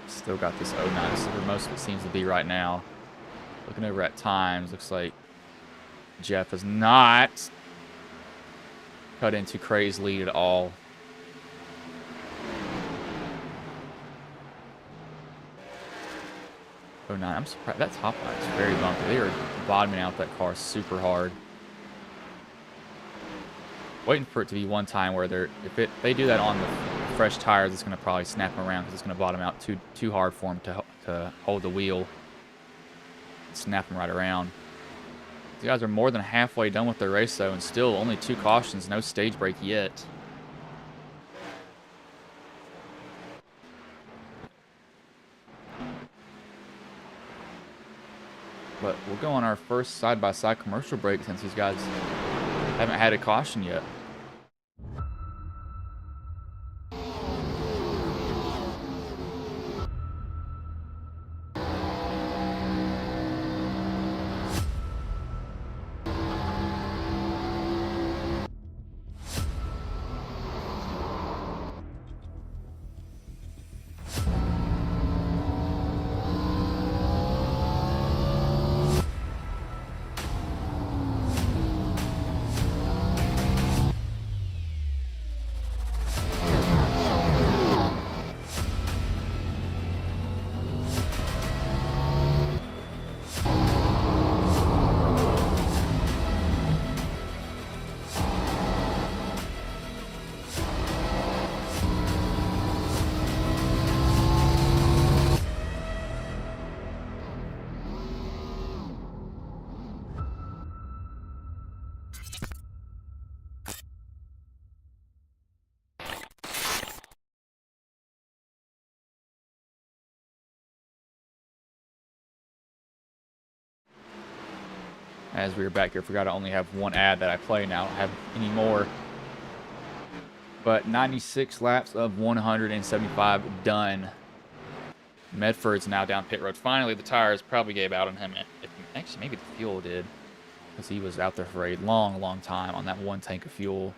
Still got this 09. This is where most of it seems to be right now. Looking over at times, looks like Jeff has not cut into Cray's lead at all. Oh, 09. I'm surprised. That top line is very bumpy. They are bottoming out that car super hard. Waiting for it to be one time where if they do that on the fresh tires, it's going to probably snap them around because it's going to bottom out too hard for them to hold the wheel. Snap them right around. These guys are more than halfway done with their race though, and still only 2 cautions, no stage break yet. But we'll go on our first side-by-side commercial break since these guys haven't had a caution yet. As we were back here, forgot I only have one ad that I play now. I don't have any more. But 96 laps of 175 done. Medford's now down pit road. Finally, the tires probably gave out on him. Actually, maybe the fuel did, because he was out there for a long, long time on that one tank of fuel.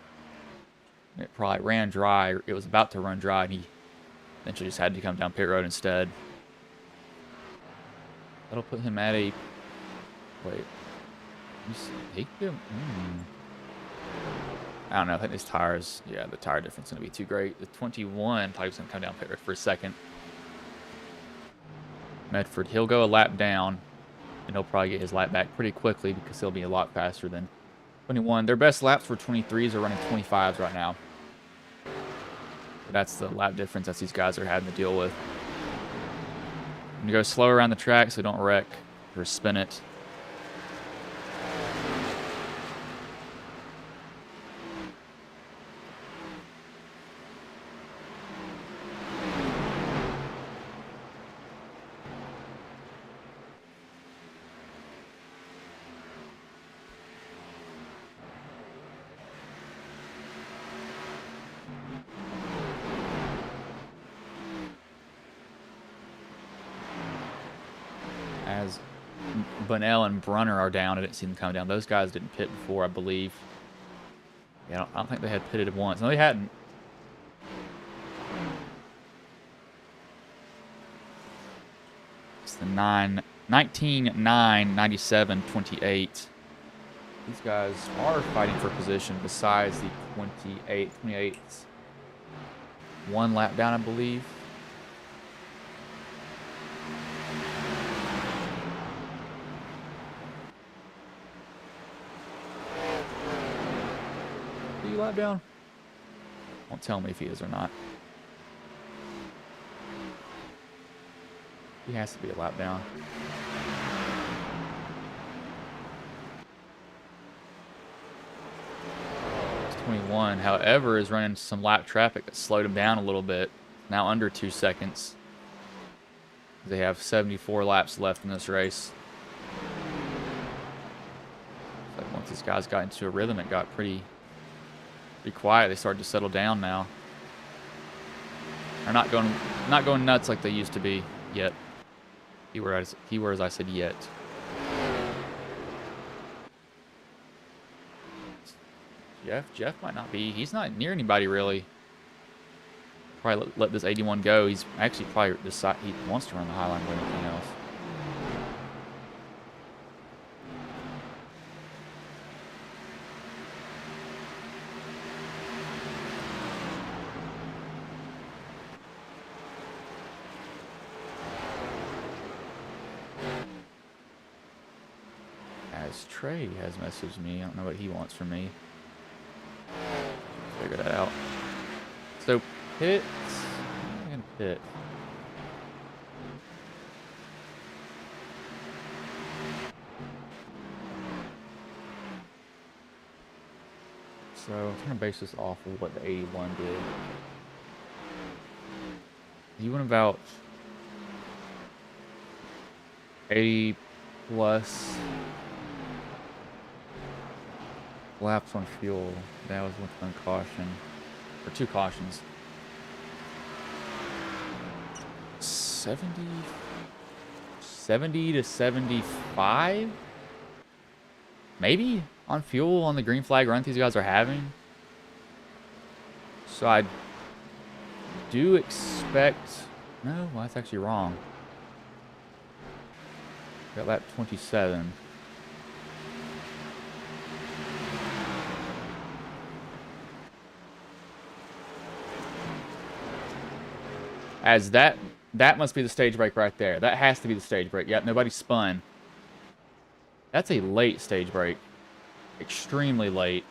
It probably ran dry. It was about to run dry, and he eventually just had to come down pit road instead. That'll put him at a... Wait. He could... I don't know. I think his tires... Yeah, the tire difference is going to be too great. The 21 probably was going to come down pit road for a second. Medford, he'll go a lap down, and he'll probably get his lap back pretty quickly because he'll be a lot faster than 21. Their best laps for 23s are running 25s right now. That's the lap difference that these guys are having to deal with. I'm going to go slow around the track so don't wreck or spin it. As Bunnell and Brunner are down, I didn't see them come down. Those guys didn't pit before, I believe. Yeah, I don't think they had pitted once. No, they hadn't. It's the 19, 9, 97, 28. These guys are fighting for position besides the 28's. One lap down, I believe. Lap down? Won't tell me if he is or not. He has to be a lap down. It's 21, however, is running some lap traffic that slowed him down a little bit. Now under 2 seconds. They have 74 laps left in this race. So once these guys got into a rhythm, it got pretty quiet. They started to settle down now. They're not going nuts like they used to be yet. Keywords I said yet. Jeff might not be. He's not near anybody really. Probably let this 81 go. He's actually probably decide he wants to run the highline more than anything else. Trey has messaged me. I don't know what he wants from me. Figure that out. So pits. I'm gonna pit. So I'm trying to base this off of what the 81 did. He went about 80 plus laps on fuel. That was with one caution, or 2 cautions. 70 to 75, maybe on fuel on the green flag run these guys are having. So I do expect. No, well, that's actually wrong. Got lap 27. As that must be the stage break right there. That has to be the stage break. Yep, nobody spun. That's a late stage break. Extremely late.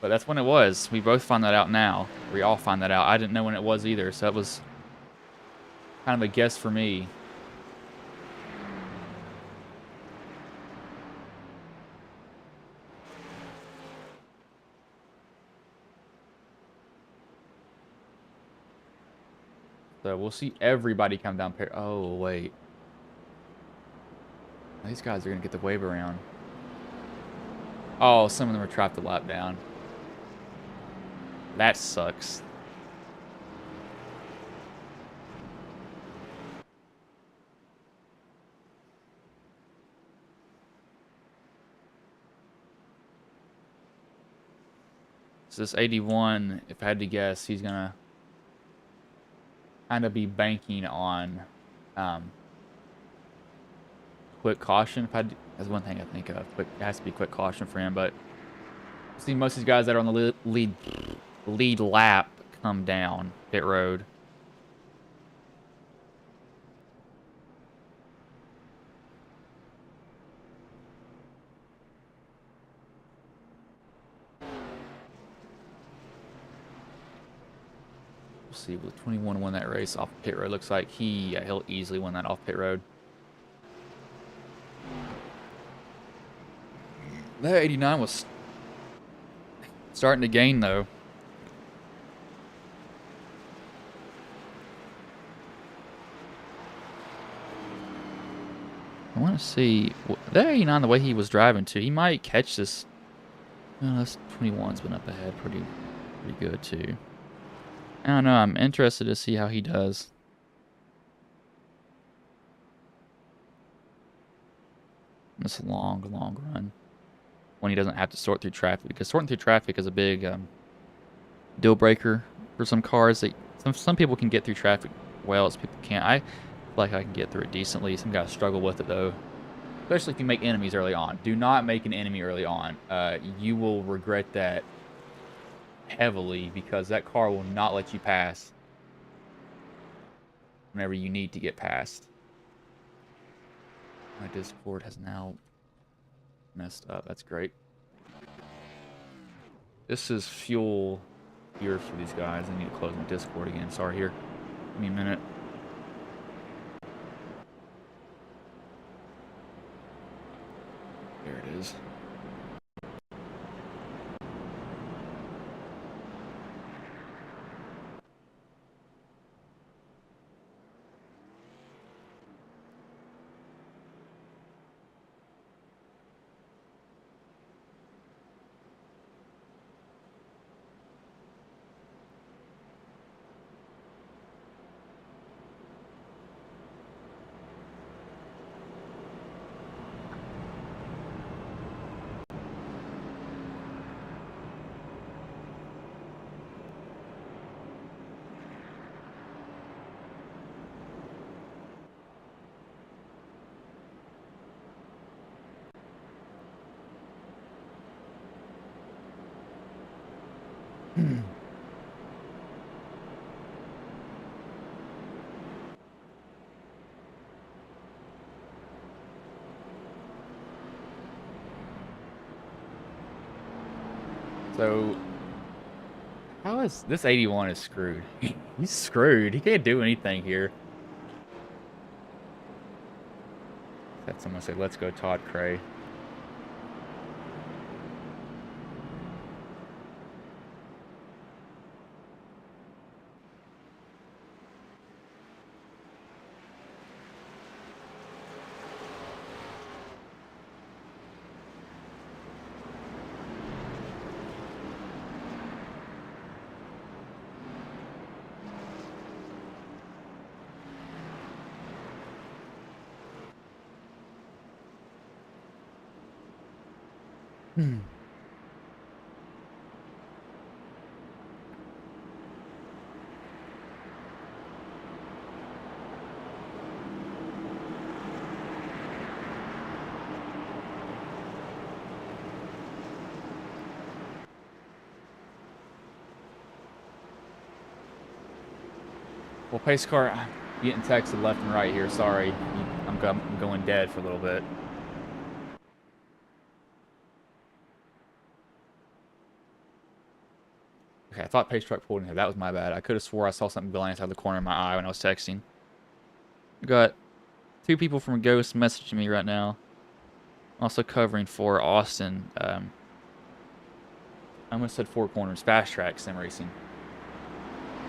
But that's when it was. We both find that out now. We all find that out. I didn't know when it was either, so that was kind of a guess for me. So we'll see everybody come down. Oh, wait. These guys are going to get the wave around. Oh, some of them are trapped a lap down. That sucks. So this 81, if I had to guess, he's going to kind of be banking on quick caution. That's one thing I think of. It has to be quick caution for him, but I've seen most of these guys that are on the lead lap come down pit road. We'll see. Will 21 win that race off pit road? Looks like he'll easily win that off pit road. That 89 was starting to gain, though. I want to see that 89, the way he was driving too. He might catch this. Oh, this 21's been up ahead pretty good too. I don't know. I'm interested to see how he does. This long run when he doesn't have to sort through traffic, because sorting through traffic is a big deal breaker for some cars. Some people can get through traffic well, as people can't. I feel like I can get through it decently. Some guys struggle with it though, especially if you make enemies early on. Do not make an enemy early on. You will regret that heavily, because that car will not let you pass whenever you need to get past. My Discord has now messed up. That's great. This is fuel here for these guys. I need to close my Discord again. Sorry, here. Give me a minute. There it is. So, how is this 81 is screwed? He's screwed. He can't do anything here. Had someone say, "Let's go, Todd Cray." Well, pace car, I'm getting texted left and right here. Sorry, I'm going dead for a little bit. Okay, I thought pace truck pulled in here. That was my bad. I could have swore I saw something glance out of the corner of my eye when I was texting. We got 2 people from Ghost messaging me right now. Also covering for Austin. I almost said Four Corners, Fast Track Sim Racing.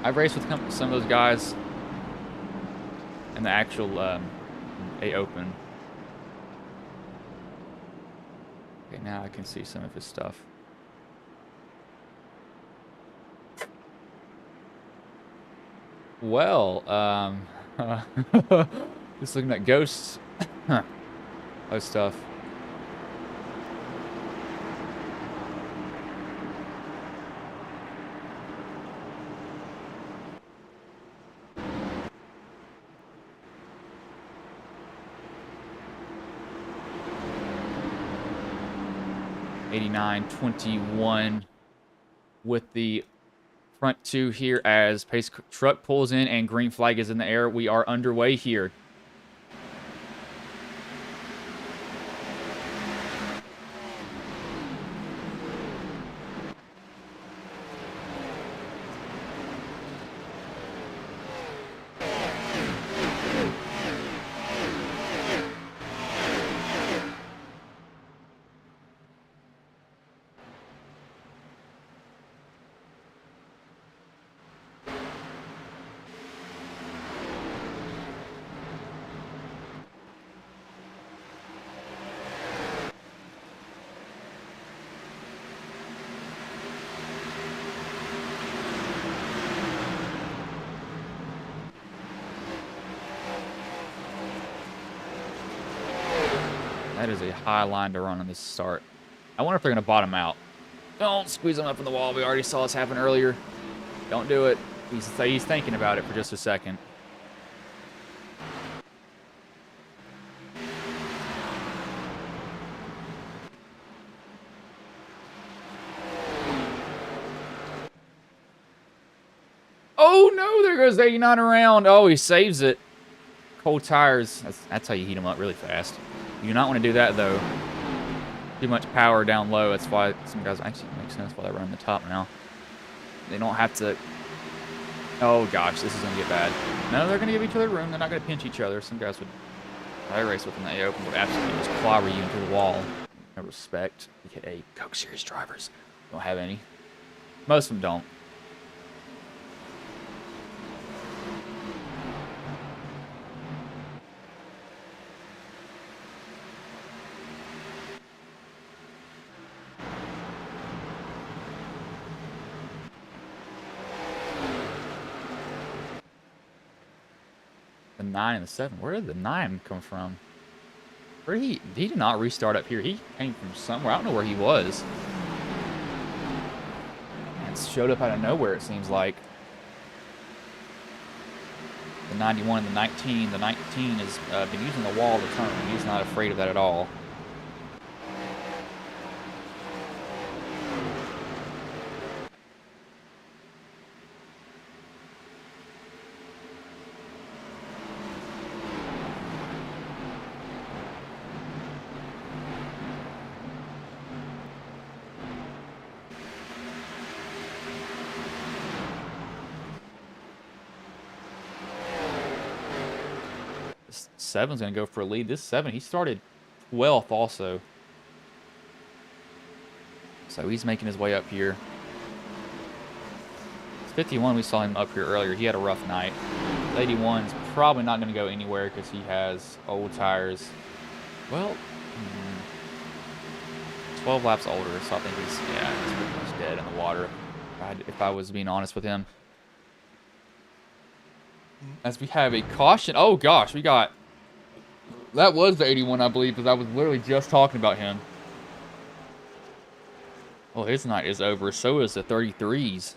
I've raced with some of those guys in the actual A Open. Okay, now I can see some of his stuff. Well, just looking at ghosts. Those stuff. $89.21 with the front two here as pace truck pulls in and green flag is in the air. We are underway here. That is a high line to run on this start. I wonder if they're going to bottom out. Don't squeeze them up in the wall. We already saw this happen earlier. Don't do it. He's thinking about it for just a second. Oh, no. There goes 89 around. Oh, he saves it. Cold tires. That's how you heat them up really fast. You do not want to do that, though. Too much power down low. That's why some guys actually makes sense why they run the top now. They don't have to. Oh gosh, this is gonna get bad. No, they're gonna give each other room. They're not gonna pinch each other. Some guys would. I race with them in the open would absolutely just clobber you into the wall. No respect. AKA Coke Series drivers don't have any. Most of them don't. The 9 and the 7. Where did the 9 come from? Where did he did not restart up here. He came from somewhere. I don't know where he was. And showed up out of nowhere, it seems like. The 91 and the 19. The 19 has been using the wall to turn. He's not afraid of that at all. This 7's going to go for a lead. This 7, he started 12th also. So he's making his way up here. 51, we saw him up here earlier. He had a rough night. 81 is probably not going to go anywhere because he has old tires. Well, 12 laps older, so I think he's pretty much dead in the water, if I was being honest with him. As we have a caution. Oh, gosh, we got... That was the 81, I believe, because I was literally just talking about him. Well, his night is over. So is the 33s.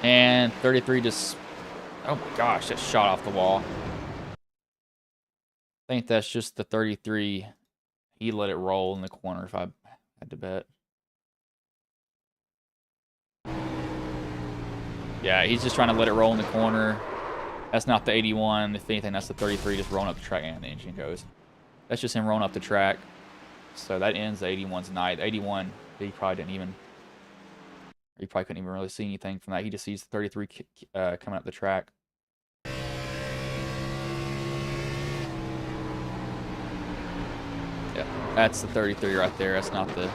And 33 just... Oh, my gosh, that shot off the wall. I think that's just the 33. He let it roll in the corner, if I had to bet. Yeah, he's just trying to let it roll in the corner. That's not the 81. If anything, that's the 33 just rolling up the track, and the engine goes. That's just him rolling up the track. So that ends the 81's night. The 81, he probably didn't even... He probably couldn't even really see anything from that. He just sees the 33 coming up the track. Yeah, that's the 33 right there. That's not the...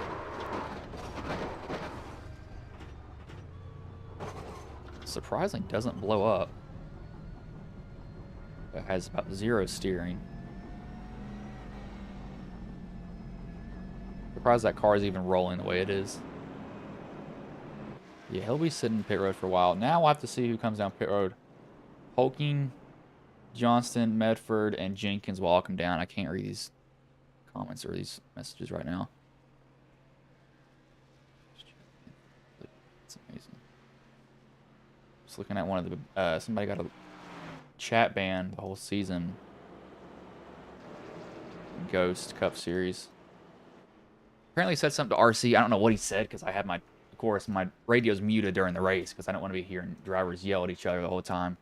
Surprisingly, doesn't blow up. It has about 0 steering. Surprised that car is even rolling the way it is. Yeah, he'll be sitting in pit road for a while. Now we'll have to see who comes down pit road. Holking, Johnston, Medford, and Jenkins will all come down. I can't read these comments or these messages right now. It's amazing. Just looking at one of the somebody got a chat ban the whole season. Ghost Cup Series. Apparently said something to RC. I don't know what he said because I had my, of course, my radio's muted during the race because I don't want to be hearing drivers yell at each other the whole time.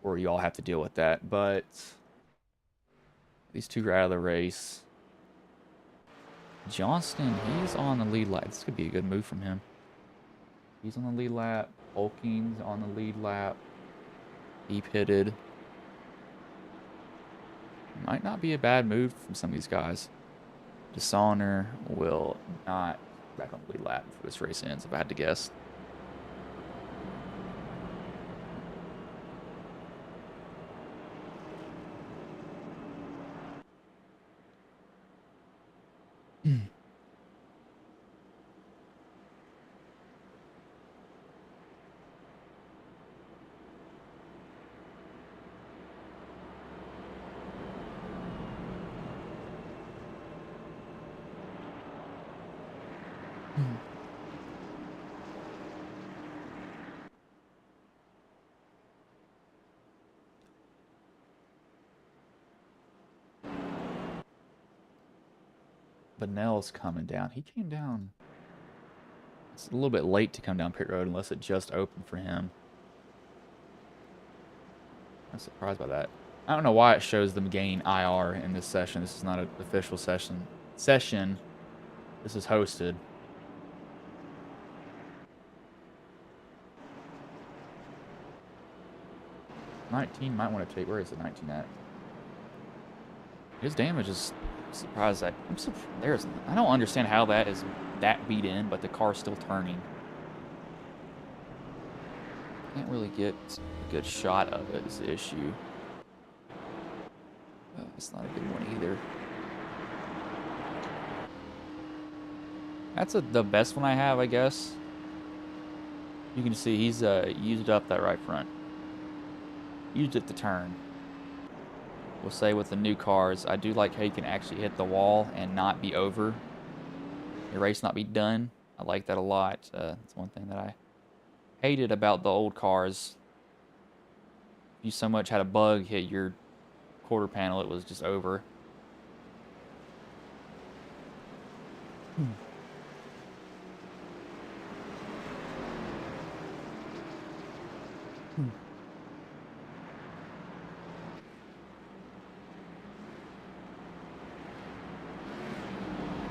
Or you all have to deal with that. But these two are out of the race. Johnston, he's on the lead lap. This could be a good move from him. He's on the lead lap. Holking's on the lead lap. He pitted. Might not be a bad move from some of these guys. Dishonor will not back on the lead lap before this race ends, if I had to guess. Benell's coming down. He came down. It's a little bit late to come down pit road unless it just opened for him. I'm surprised by that. I don't know why it shows them gain IR in this session. This is not an official session. This is hosted. $19 might want to take. Where is it? 19 at? His damage is surprised that I don't understand how that is that beat in, but the car's still turning. Can't really get a good shot of it is the issue. Oh, it's not a good one either. That's the best one I have, I guess. You can see he's used up that right front. Used it to turn. We'll say with the new cars, I do like how you can actually hit the wall and not be over. Your race not be done. I like that a lot. It's one thing that I hated about the old cars. If you so much had a bug hit your quarter panel, it was just over.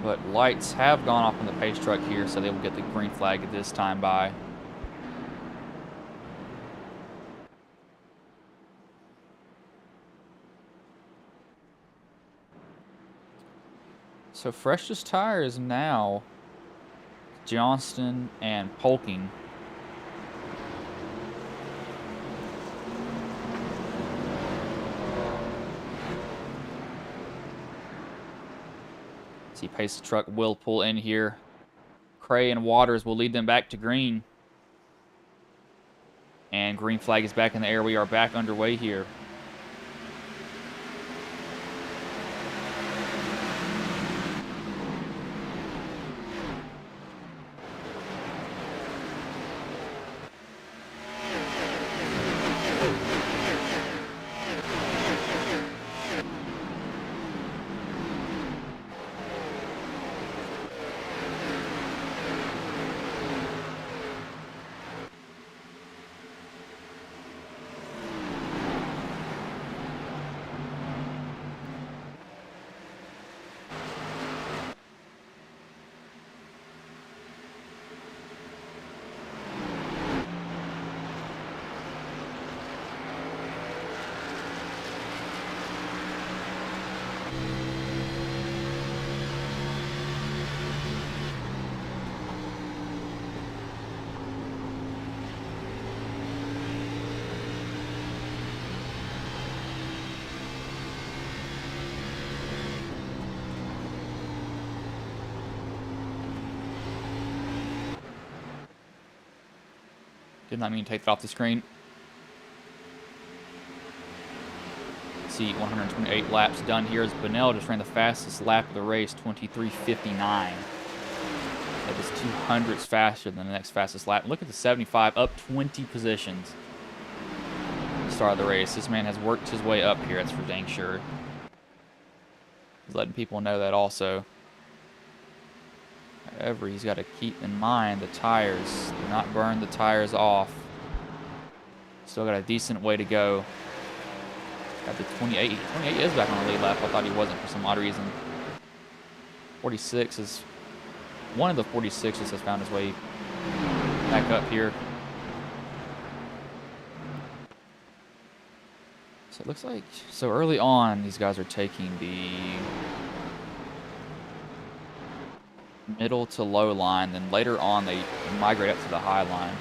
But lights have gone off on the pace truck here, so they will get the green flag at this time by. So freshest tires now, Johnston and Polking. See, pace truck will pull in here. Cray and Waters will lead them back to green. And green flag is back in the air. We are back underway here. Did not mean to take it off the screen. See, 128 laps done here as Bunnell just ran the fastest lap of the race, 23:59. That was 200ths faster than the next fastest lap. Look at the 75, up 20 positions. Start of the race. This man has worked his way up here, that's for dang sure. He's letting people know that also. However, he's got to keep in mind the tires. Do not burn the tires off. Still got a decent way to go. Got the 28. 28 is back on the lead lap. I thought he wasn't for some odd reason. 46 is... One of the 46s has found his way back up here. So it looks like... So early on, these guys are taking the middle to low line. Then later on, they migrate up to the high line.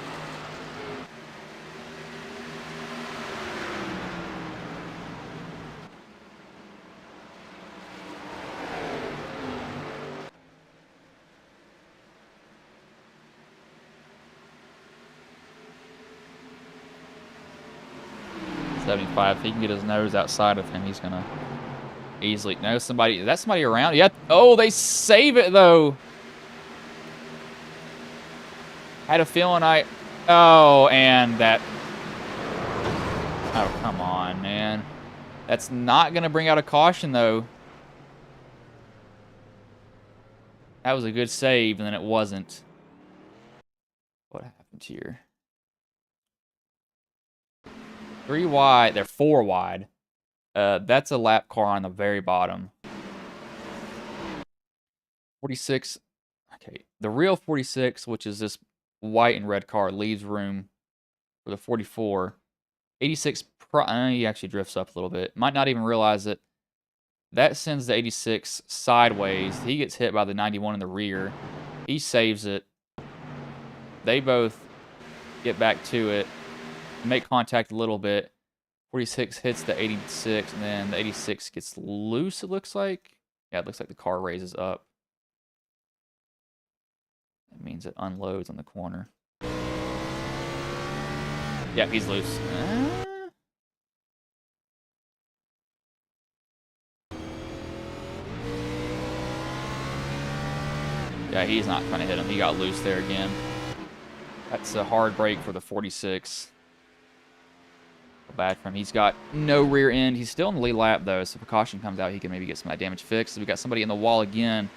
If he can get his nose outside of him, he's gonna easily know somebody. Is that somebody around? Yeah. Oh, they save it though. Had a feeling Oh, and that. Oh, come on, man. That's not gonna bring out a caution though. That was a good save, and then it wasn't. What happened here? 3 wide. They're 4 wide. That's a lap car on the very bottom. 46. Okay, the real 46, which is this white and red car, leaves room for the 44. 86, he actually drifts up a little bit. Might not even realize it. That sends the 86 sideways. He gets hit by the 91 in the rear. He saves it. They both get back to it. Make contact a little bit. 46 hits the 86, and then the 86 gets loose, it looks like. Yeah, it looks like the car raises up. That means it unloads on the corner. Yeah, he's loose. Yeah, he's not trying to hit him. He got loose there again. That's a hard break for the 46. Bad for him. He's got no rear end. He's still in the lead lap, though, so if a caution comes out, he can maybe get some of that damage fixed. We got somebody in the wall again.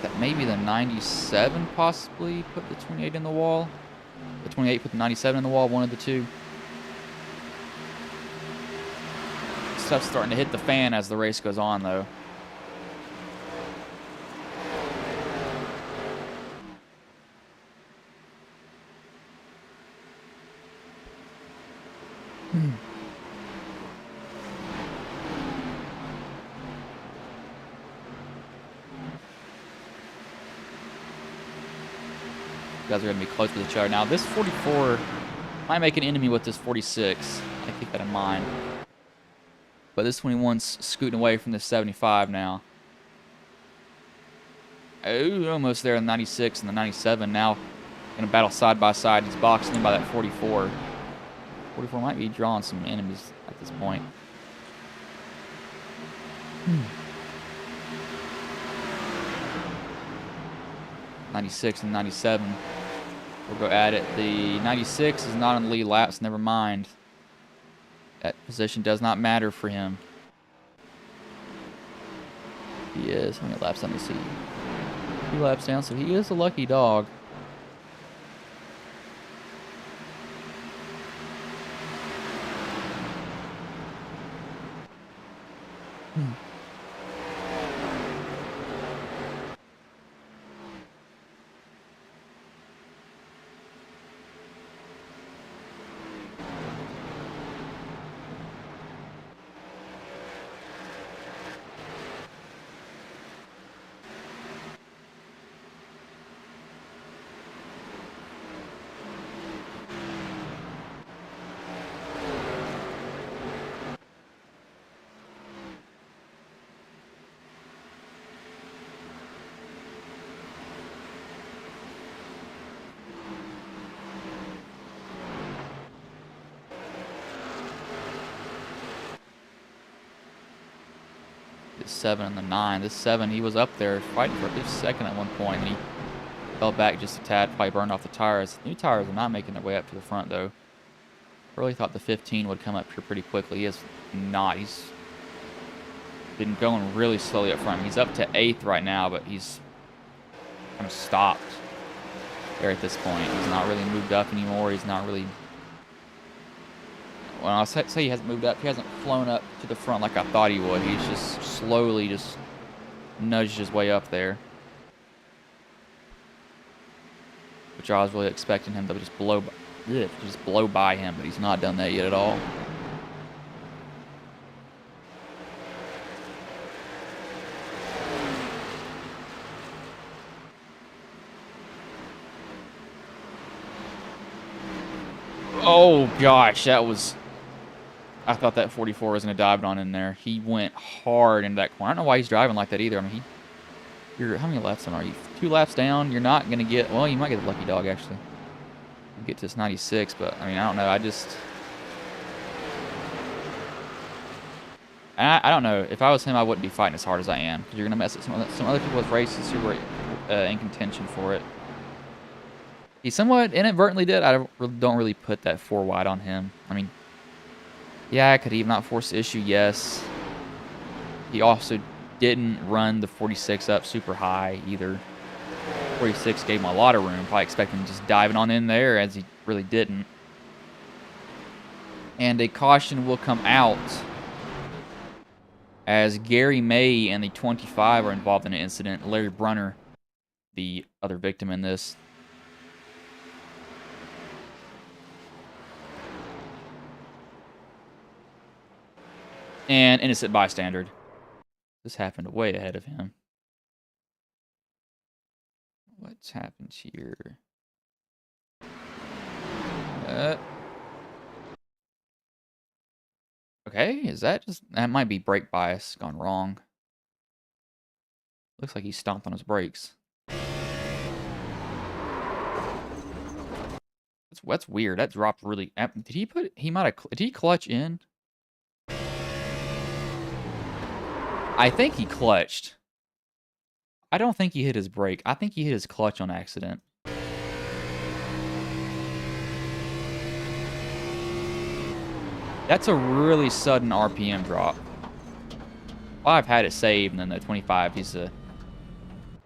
That maybe the 97 possibly put the 28 in the wall. The 28 put the 97 in the wall, one of the two. Stuff's starting to hit the fan as the race goes on, though. You guys are going to be close with each other. Now, this 44 might make an enemy with this 46. I keep that in mind. But this 21's scooting away from this 75 now. Oh, almost there in the 96 and the 97. Now, going to battle side by side. He's boxing in by that 44. 44 might be drawing some enemies at this point. 96 and 97. We'll go at it. The 96 is not on the lead laps. Never mind. That position does not matter for him. He is. How many laps? Let me see. 2 laps down, so he is a lucky dog. The 7 and the 9. This 7, he was up there fighting for at least second at one point, and he fell back just a tad, probably burned off the tires. New tires are not making their way up to the front, though. Really thought the 15 would come up here pretty quickly. He is not. He's been going really slowly up front. He's up to 8th right now, but he's kind of stopped there at this point. He's not really moved up anymore. He's not really... Well, I'll say he hasn't moved up. He hasn't flown up to the front like I thought he would. He's just slowly just nudged his way up there. Which I was really expecting him to just blow by him, but he's not done that yet at all. Oh gosh, that was... I thought that 44 was going to dive on in there. He went hard into that corner. I don't know why he's driving like that either. I mean, how many laps in are you? 2 laps down. You're not going to get... Well, you might get the lucky dog, actually. You get to this 96, but, I mean, I don't know. I don't know. If I was him, I wouldn't be fighting as hard as I am. Because you're going to mess up some other people's races who were in contention for it. He somewhat inadvertently did. I don't really put that 4 wide on him. I mean... Yeah, could he have not forced the issue? Yes. He also didn't run the 46 up super high either. 46 gave him a lot of room. Probably expecting just diving on in there, as he really didn't. And a caution will come out as Gary May and the 25 are involved in an incident. Larry Brunner, the other victim in this. And innocent bystander. This happened way ahead of him. What's happened here? Okay, is that just... That might be brake bias gone wrong. Looks like he stomped on his brakes. That's weird. That dropped really... Did he put... He might have... Did he clutch in? I think he clutched. I don't think he hit his brake. I think he hit his clutch on accident. That's a really sudden RPM drop. Well, I've had it saved, and then the 25, he's a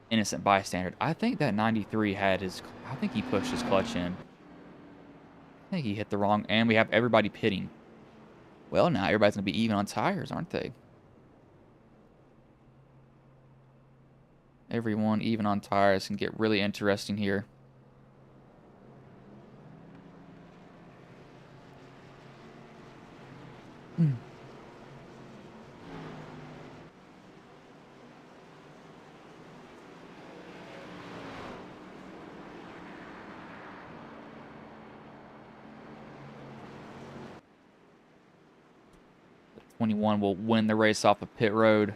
innocent bystander. I think that 93 had his... I think he pushed his clutch in. I think he hit the wrong... And we have everybody pitting. Well, now everybody's going to be even on tires, aren't they? Everyone even on tires can get really interesting here. Hmm. The 21 will win the race off of pit road.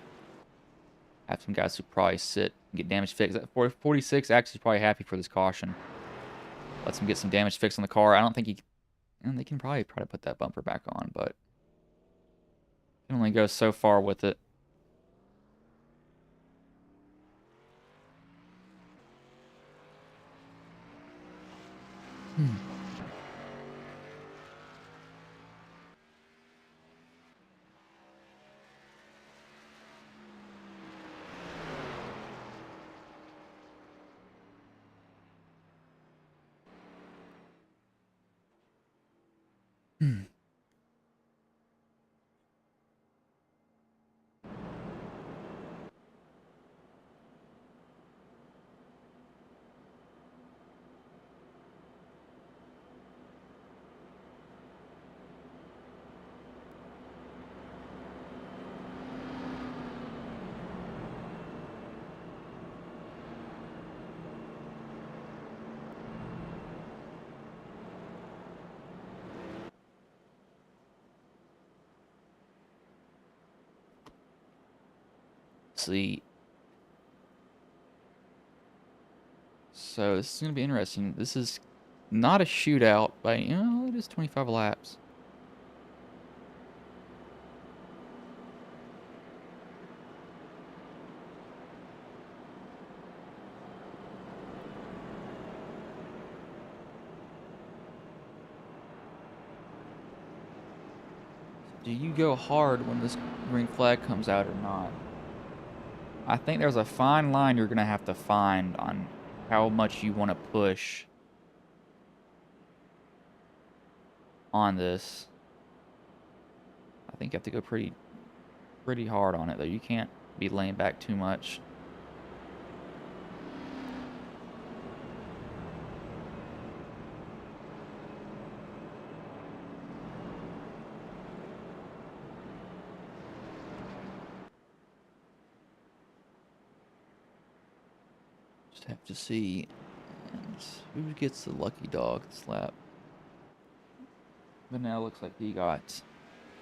Have some guys who probably sit and get damage fixed. 46 actually is probably happy for this caution. Lets him get some damage fixed on the car. I don't think he... And they can probably try to put that bumper back on, but... Can only go so far with it. See. So this is going to be interesting. This is not a shootout, but you know, it is 25 laps. do you go hard when this green flag comes out or not? I think there's a fine line you're going to have to find on how much you want to push on this. I think you have to go pretty hard on it, though. You can't be laying back too much. Just have to see. And who gets the lucky dog this lap? But now it looks like he got...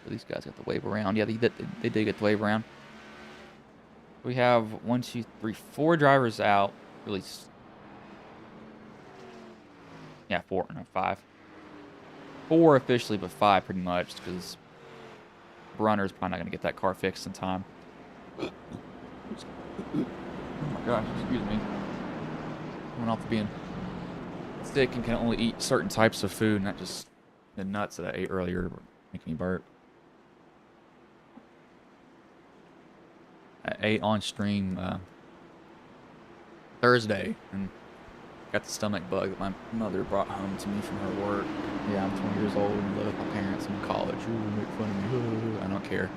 Well, these guys got the wave around. Yeah, they did get the wave around. We have 1, 2, 3, 4 drivers out. Really... Yeah, 4, no, 5. 4 officially, but 5 pretty much, because Brunner's probably not going to get that car fixed in time. Oh my gosh, excuse me. Went off to being sick and can only eat certain types of food, not just the nuts that I ate earlier make me burp. I ate on stream Thursday and got the stomach bug that my mother brought home to me from her work. Yeah, I'm 20 years old and live with my parents in college. Ooh, make fun of me. I don't care.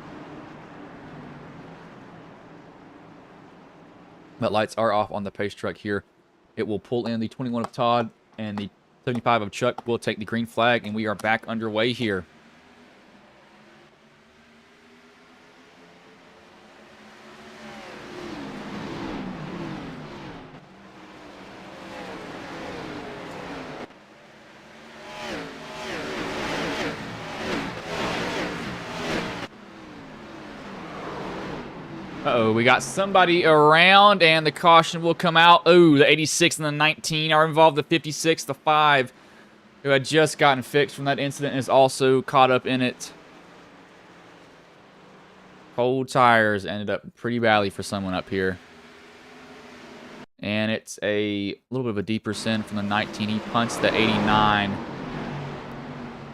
But lights are off on the pace truck here. It will pull in the 21 of Todd, and the 75 of Chuck will take the green flag, and we are back underway here. Uh-oh, we got somebody around, and the caution will come out. Oh, the 86 and the 19 are involved. The 56, the 5, who had just gotten fixed from that incident, is also caught up in it. Cold tires ended up pretty badly for someone up here. And it's a little bit of a deeper sin from the 19. He punts the 89.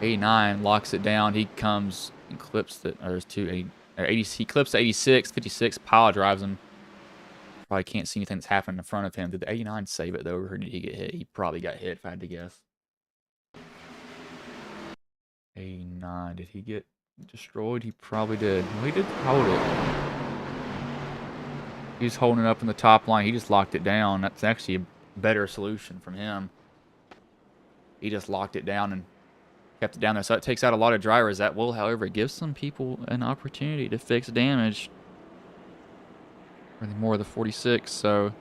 89 locks it down. He comes and clips the... Oh, there's two 80... he clips the 86, 56, pile drives him. Probably can't see anything that's happening in front of him. Did the 89 save it, though, or did he get hit? He probably got hit, if I had to guess. 89, did he get destroyed? He probably did. Well, he did hold it. He's holding it up in the top line. He just locked it down. That's actually a better solution from him. He just locked it down and kept it down there. So it takes out a lot of drivers. That will, however, give some people an opportunity to fix damage. Really more of the 46, so...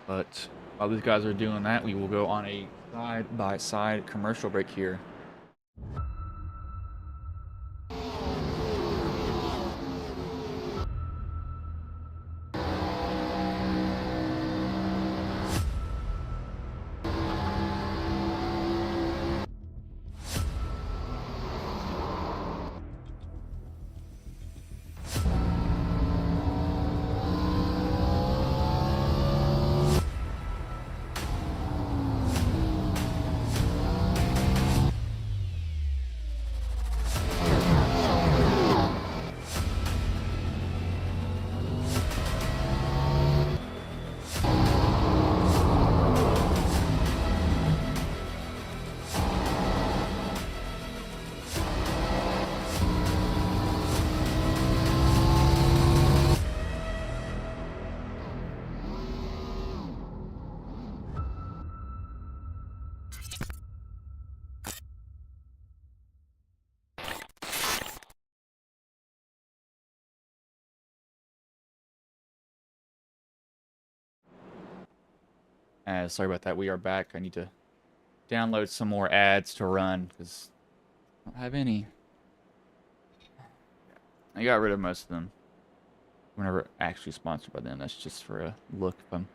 But while these guys are doing that, we will go on a side-by-side commercial break here. Sorry about that. We are back. I need to download some more ads to run because I don't have any. They got rid of most of them. We're never actually sponsored by them. That's just for a look. If I'm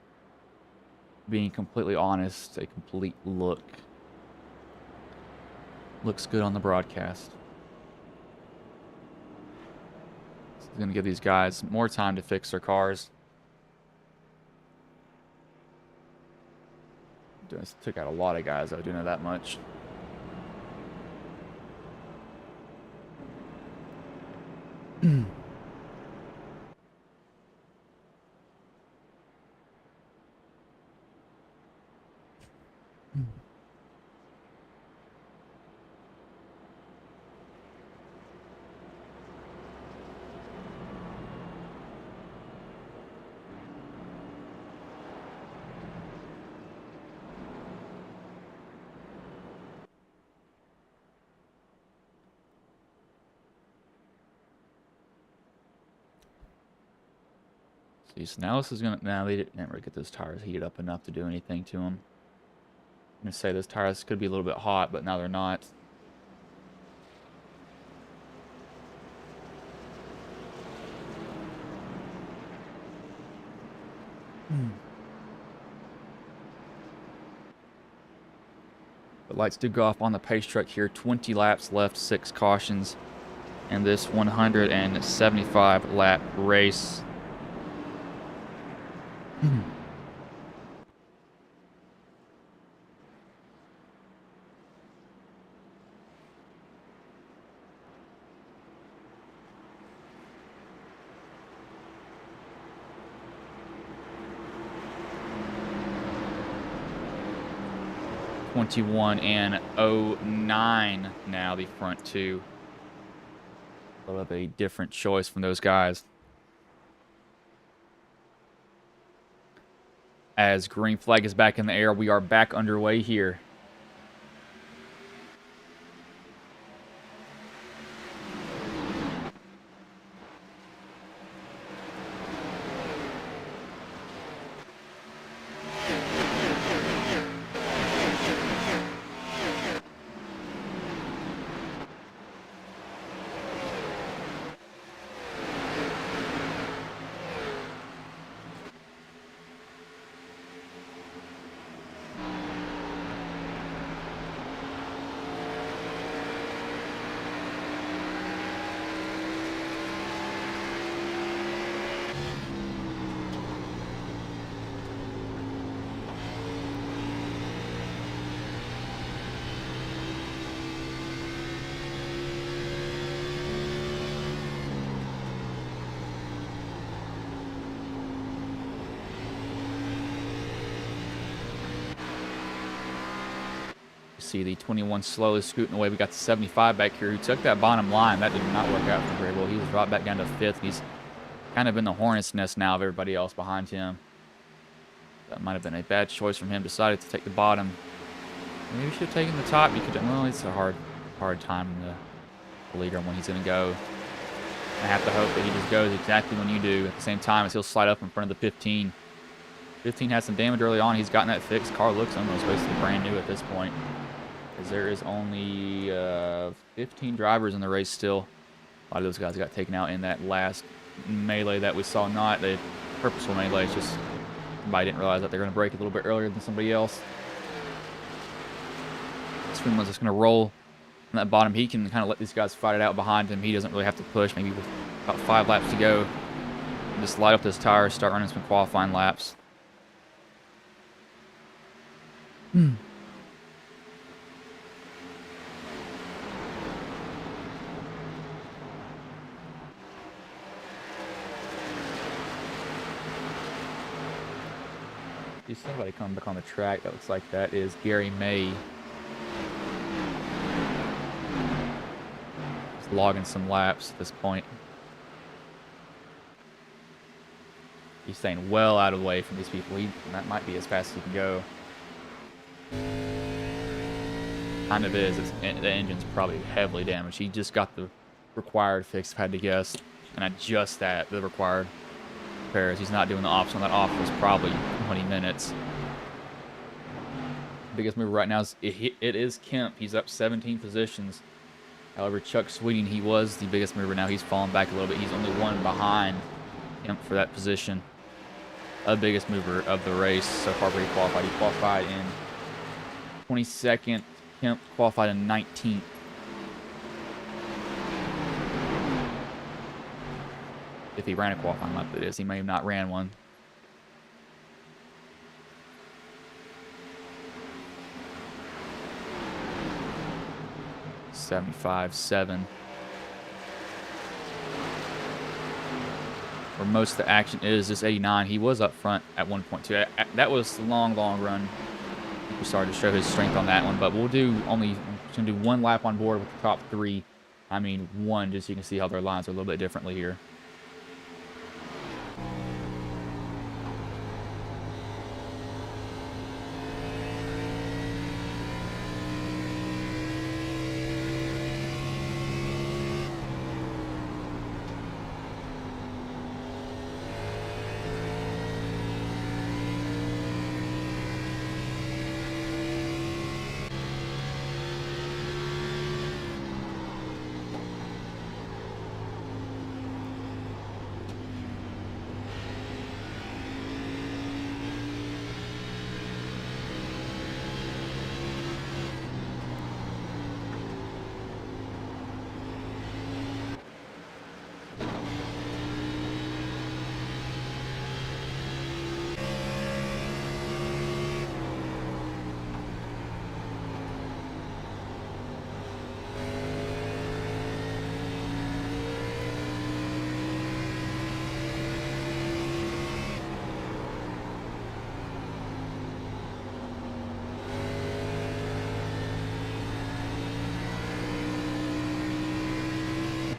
being completely honest, a complete look. Looks good on the broadcast. This is going to give these guys more time to fix their cars. Just took out a lot of guys, though, doing that much. See, so now this is gonna. Now they didn't really get those tires heated up enough to do anything to them. I'm gonna say those tires could be a little bit hot, but now they're not. The lights do go off on the pace truck here. 20 laps left, 6 cautions, and this 175 lap race. 21 and 09 now, the front two. A little bit of a different choice from those guys. As green flag is back in the air, we are back underway here. See the 21 slowly scooting away. We got the 75 back here who took that bottom line. That did not work out for very well. He was brought back down to 5th. He's kind of in the hornet's nest now of everybody else behind him. That might have been a bad choice from him. Decided to take the bottom. Maybe should have taken the top. You could. Well, it's a hard time in the leader when he's going to go. I have to hope that he just goes exactly when you do. At the same time as he'll slide up in front of the 15. 15 had some damage early on. He's gotten that fixed. Car looks almost basically brand new at this point. Because there is only 15 drivers in the race still. A lot of those guys got taken out in that last melee that we saw. Not the purposeful melee. It's just somebody didn't realize that they're going to break a little bit earlier than somebody else. Swim was just going to roll on that bottom. He can kind of let these guys fight it out behind him. He doesn't really have to push. Maybe with about 5 laps to go. Just light up those tires, start running some qualifying laps. See somebody coming back on the track. That looks like that is Gary May. Just logging some laps at this point. He's staying well out of the way from these people. That might be as fast as he can go. Kind of is. The engine's probably heavily damaged. He just got the required fix, if I had to guess. And adjust that, the required repairs. He's not doing the optional. That off was probably 20 minutes. Biggest mover right now is it is Kemp. He's up 17 positions. However, Chuck Sweeting, he was the biggest mover. Now he's fallen back a little bit. He's only one behind him for that position. The biggest mover of the race so far where he qualified. He qualified in 22nd. Kemp qualified in 19th. If he ran a qualifying lap, that is. He may have not ran one. .75.7. Where most of the action is this 89. He was up front at 1.2. That was the long run. We started to show his strength on that one, but we'll do only gonna do one lap on board with the top 3. I mean one, just so you can see how their lines are a little bit differently here.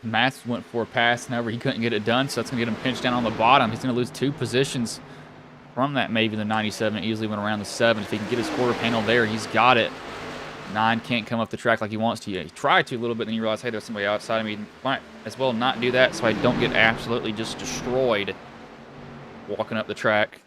Mats went for a pass. However, he couldn't get it done, so that's going to get him pinched down on the bottom. He's going to lose 2 positions from that, maybe the 97. It easily went around the 7. If he can get his quarter panel there, he's got it. 9 can't come up the track like he wants to. He tried to a little bit, then you realize, hey, there's somebody outside of me. Might as well not do that so I don't get absolutely just destroyed walking up the track.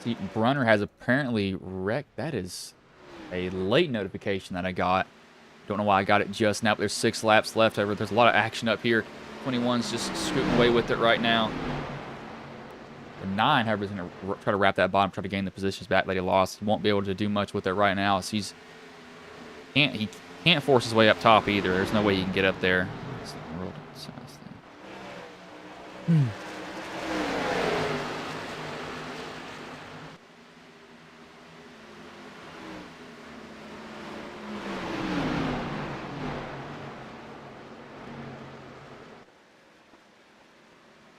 See, Brunner has apparently wrecked. That is a late notification that I got. Don't know why I got it just now, but there's 6 laps left. There's a lot of action up here. 21's just scooting away with it right now. The 9, however, is going to try to wrap that bottom, try to gain the positions back that he lost. He won't be able to do much with it right now. So he can't force his way up top either. There's no way he can get up there. It's the world size thing.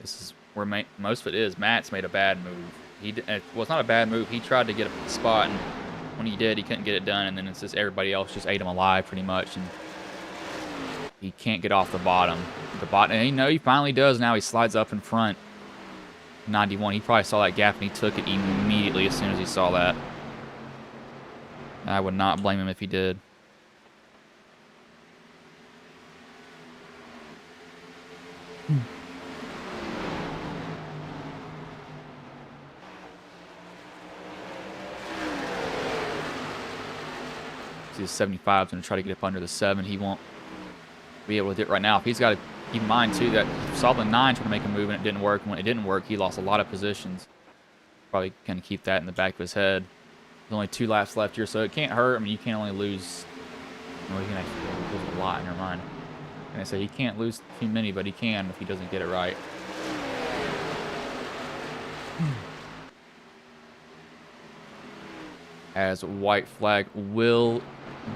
This is where most of it is. Matt's made a bad move. Well, it's not a bad move. He tried to get a spot, and when he did, he couldn't get it done. And then it's just everybody else just ate him alive pretty much, and he can't get off the bottom. And he finally does now. He slides up in front. 91. He probably saw that gap, and he took it immediately as soon as he saw that. I would not blame him if he did. His 75 is going to try to get up under the 7. He won't be able to do it right now. If he's got to keep in mind, too, that he saw the 9 trying to make a move and it didn't work. And when it didn't work, he lost a lot of positions. Probably kind of keep that in the back of his head. There's only 2 laps left here, so it can't hurt. I mean, you can't only lose. Well, you can actually lose a lot in your mind. And I say he can't lose too many, but he can if he doesn't get it right. As white flag will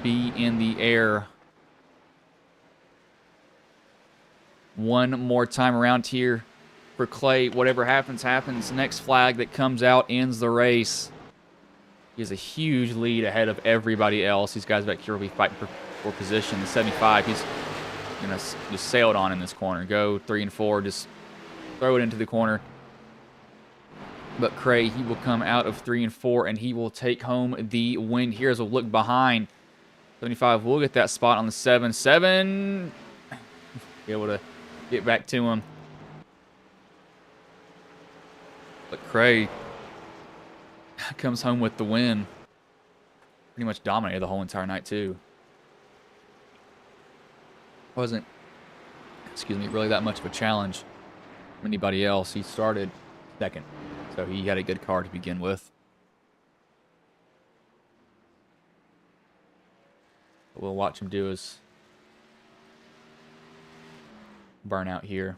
be in the air. One more time around here for Clay. Whatever happens, happens. Next flag that comes out ends the race. He has a huge lead ahead of everybody else. These guys back here will be fighting for position. The 75, he's going to just sail it on in this corner. Go 3 and 4, just throw it into the corner. But Cray, he will come out of 3 and 4, and he will take home the win here. As we'll look behind, 75 will get that spot on the 7. 7, be able to get back to him. But Cray comes home with the win. Pretty much dominated the whole entire night too. Wasn't, excuse me, really that much of a challenge from anybody else. He started second, so he had a good car to begin with. But we'll watch him do his burnout here.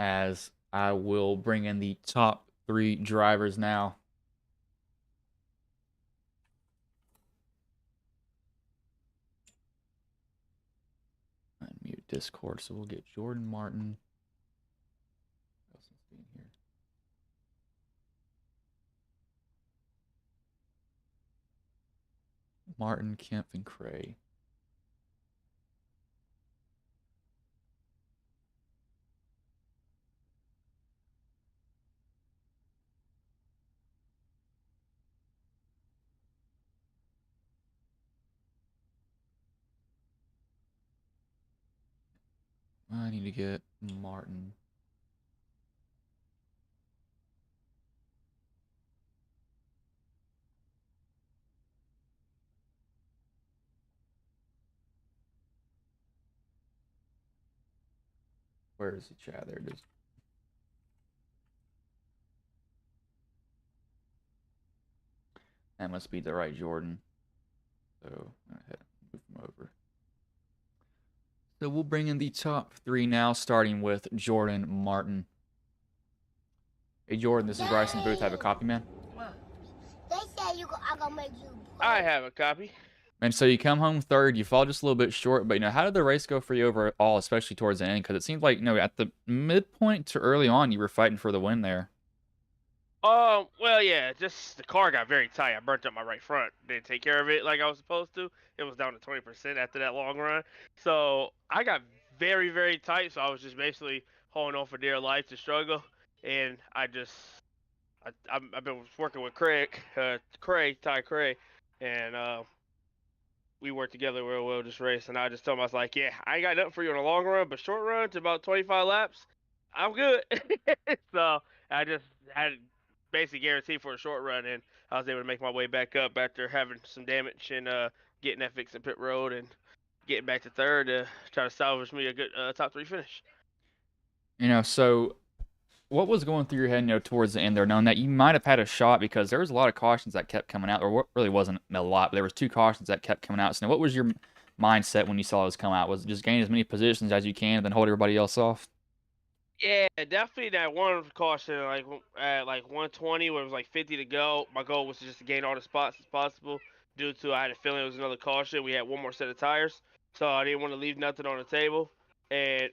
As I will bring in the top 3 drivers now. Unmute Discord, so we'll get Jordan Martin. What else is being here? Martin, Kemp, and Cray. I need to get Martin. Where is he, Chad? There it is. That must be the right Jordan. So, go ahead, move him over. So we'll bring in the top 3 now, starting with Jordan Martin. Hey Jordan, this is Bryson Booth. Have a copy, man. They said I'm gonna make you. I have a copy. And so you come home third. You fall just a little bit short, but how did the race go for you overall, especially towards the end? Because it seems like at the midpoint to early on, you were fighting for the win there. Well, yeah, just the car got very tight. I burnt up my right front. Didn't take care of it like I was supposed to. It was down to 20% after that long run. So I got very, very tight. So I was just basically holding on for dear life to struggle. And I've been working with Ty Cray, and we worked together real well this race. And I just told him, I was like, yeah, I ain't got nothing for you in the long run, but short run to about 25 laps, I'm good. So I just had basically guaranteed for a short run, and I was able to make my way back up after having some damage and getting that fixed in pit road and getting back to third to try to salvage me a good top 3 finish. So what was going through your head, towards the end there, knowing that you might have had a shot because there was a lot of cautions that kept coming out, or what really wasn't a lot, but there was 2 cautions that kept coming out. So what was your mindset when you saw those come out? Was it just gain as many positions as you can and then hold everybody else off? Yeah, definitely that one caution, like at like 120, where it was like 50 to go. My goal was just to gain all the spots as possible. Due to I had a feeling it was another caution. We had one more set of tires, so I didn't want to leave nothing on the table. And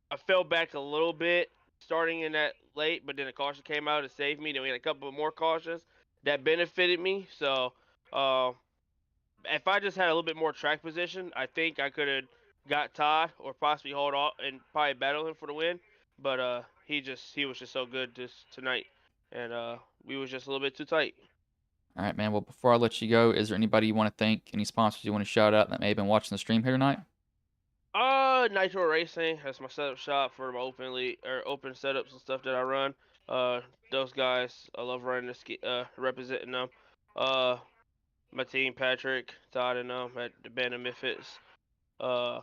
I fell back a little bit starting in that late, but then a caution came out and saved me. Then we had a couple of more cautions that benefited me. So uh, if I just had a little bit more track position, I think I could have got Todd or possibly hold off and probably battle him for the win. But he was just so good tonight, and we was just a little bit too tight. All right, man. Well, before I let you go, is there anybody you want to thank, any sponsors you want to shout out that may have been watching the stream here tonight? Nitro Racing. That's my setup shop for my open setups and stuff that I run. Those guys, I love running representing them. Uh, my team, Patrick, Todd, and them at the Band of Misfits. Uh,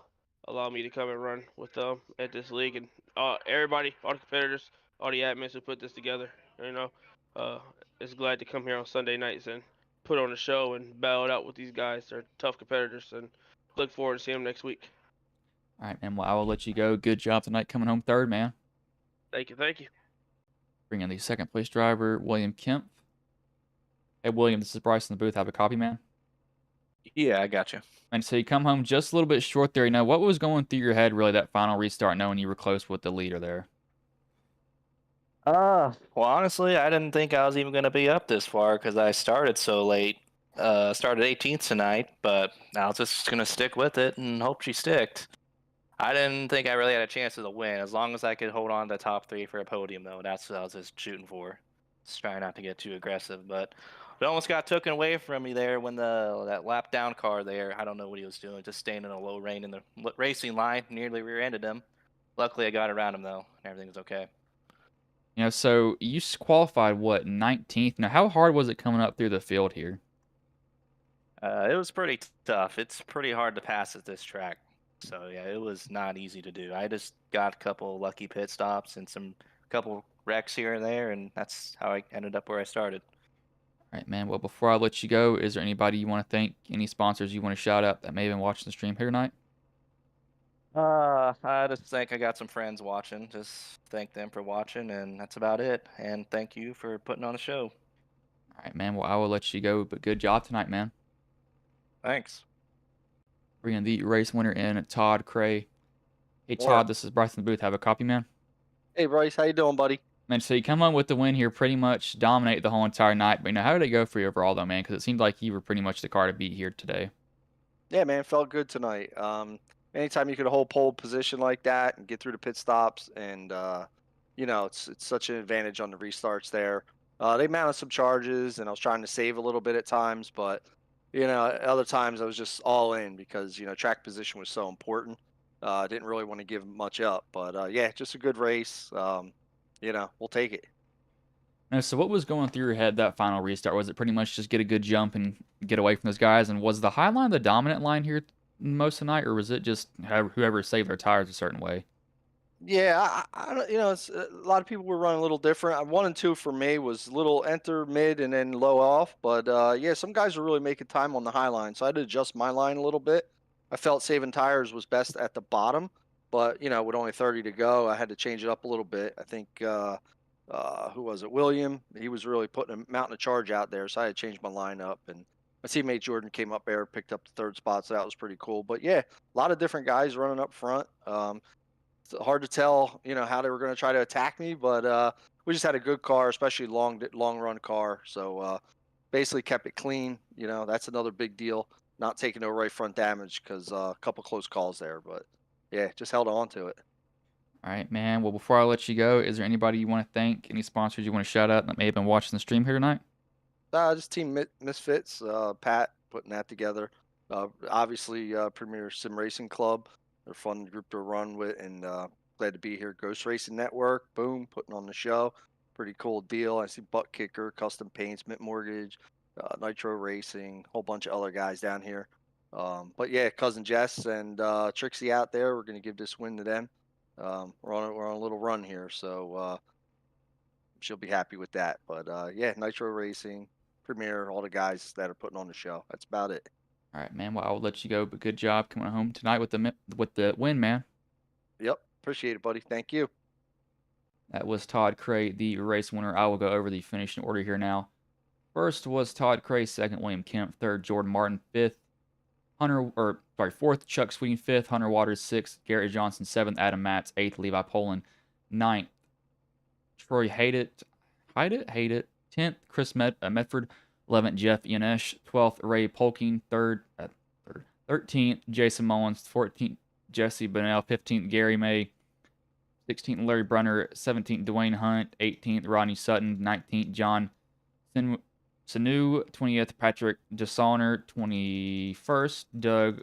Allow me to come and run with them at this league, and everybody, all the competitors, all the admins who put this together. You know, uh, is glad to come here on Sunday nights and put on a show and battle it out with these guys. They're tough competitors, and look forward to seeing them next week. All right, man. Well, I will let you go. Good job tonight coming home third, man. Thank you, thank you. Bring in the second place driver, William Kemp. Hey, William, this is Bryce in the booth. Have a copy, man. Yeah, I got you. And so you come home just a little bit short there. You know, what was going through your head really that final restart, knowing you were close with the leader there? Well, honestly, I didn't think I was even going to be up this far because I started so late. Started 18th tonight, but I was just going to stick with it and hope she sticked. I didn't think I really had a chance of the win. As long as I could hold on to the top 3 for a podium, though, that's what I was just shooting for. Just trying not to get too aggressive, but it almost got taken away from me there when that lap down car there. I don't know what he was doing, just staying in a low rein in the racing line, nearly rear-ended him. Luckily, I got around him though, and everything was okay. You know, so you qualified, what, 19th? Now, how hard was it coming up through the field here? It was pretty tough. It's pretty hard to pass at this track. So yeah, it was not easy to do. I just got a couple lucky pit stops and some couple wrecks here and there, and that's how I ended up where I started. All right, man. Well, before I let you go, is there anybody you want to thank? Any sponsors you want to shout out that may have been watching the stream here tonight? I just think I got some friends watching. Just thank them for watching, and that's about it. And thank you for putting on a show. All right, man. Well, I will let you go, but good job tonight, man. Thanks. Bringing the race winner in, Todd Cray. Hey, What Todd, up? this is Bryce in the booth. Have a copy, man. Hey Bryce, how you doing, buddy? Man, so you come on with the win here, pretty much dominate the whole entire night. But, you know, how did it go for you overall, though, man? Because it seemed like you were pretty much the car to beat here today. Yeah, man, felt good tonight. Anytime you could hold pole position like that and get through the pit stops, and it's such an advantage on the restarts there. They mounted some charges, and I was trying to save a little bit at times, but other times I was just all in because track position was so important. I didn't really want to give much up, but yeah, just a good race. We'll take it. Now, so what was going through your head that final restart? Was it pretty much just get a good jump and get away from those guys? And was the high line the dominant line here most of the night, or was it just whoever saved their tires a certain way? Yeah, I don't, a lot of people were running a little different. 1 and 2 for me was little enter, mid, and then low off. But yeah, some guys were really making time on the high line, so I had to adjust my line a little bit. I felt saving tires was best at the bottom, but with only 30 to go, I had to change it up a little bit. I think who was it? William. He was really putting a mountain of charge out there, so I had to change my line up. And my teammate Jordan came up there, picked up the third spot, so that was pretty cool. But yeah, a lot of different guys running up front. It's hard to tell, how they were going to try to attack me, but we just had a good car, especially long run car. So basically kept it clean. That's another big deal. Not taking no right front damage because a couple close calls there, but yeah, just held on to it. All right, man. Well, before I let you go, is there anybody you want to thank? Any sponsors you want to shout out that may have been watching the stream here tonight? Just Team Misfits, Pat putting that together. Obviously, Premier Sim Racing Club. They're a fun group to run with, and glad to be here. Ghost Racing Network, boom, putting on the show. Pretty cool deal. I see Buttkicker, Custom Paints, Mint Mortgage, Nitro Racing, whole bunch of other guys down here. But yeah, cousin Jess and Trixie out there. We're gonna give this win to them. We're on a little run here, so she'll be happy with that. But yeah, Nitro Racing, Premier, all the guys that are putting on the show. That's about it. All right, man. Well, I will let you go, but good job coming home tonight with the win, man. Yep, appreciate it, buddy. Thank you. That was Todd Cray, the race winner. I will go over the finishing order here now. First was Todd Cray, second William Kemp, third Jordan Martin, fourth Chuck Sweeting, fifth Hunter Waters, sixth Garrett Johnson, seventh Adam Matz, eighth Levi Poland, ninth Troy Hate it, 10th Chris Medford, 11th Jeff Yanesh, 12th Ray Polking, 13th Jason Mullins, 14th Jesse Bonnell, 15th Gary May, 16th Larry Brunner, 17th Dwayne Hunt, 18th Rodney Sutton, 19th John Sanu, 20th Patrick Dishonor, 21st Doug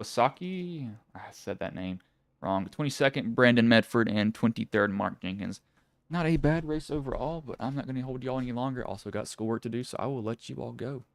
Wasaki, I said that name wrong, 22nd Brandon Medford, and 23rd Mark Jenkins. Not a bad race overall, but I'm not going to hold y'all any longer. Also got schoolwork to do, so I will let you all go.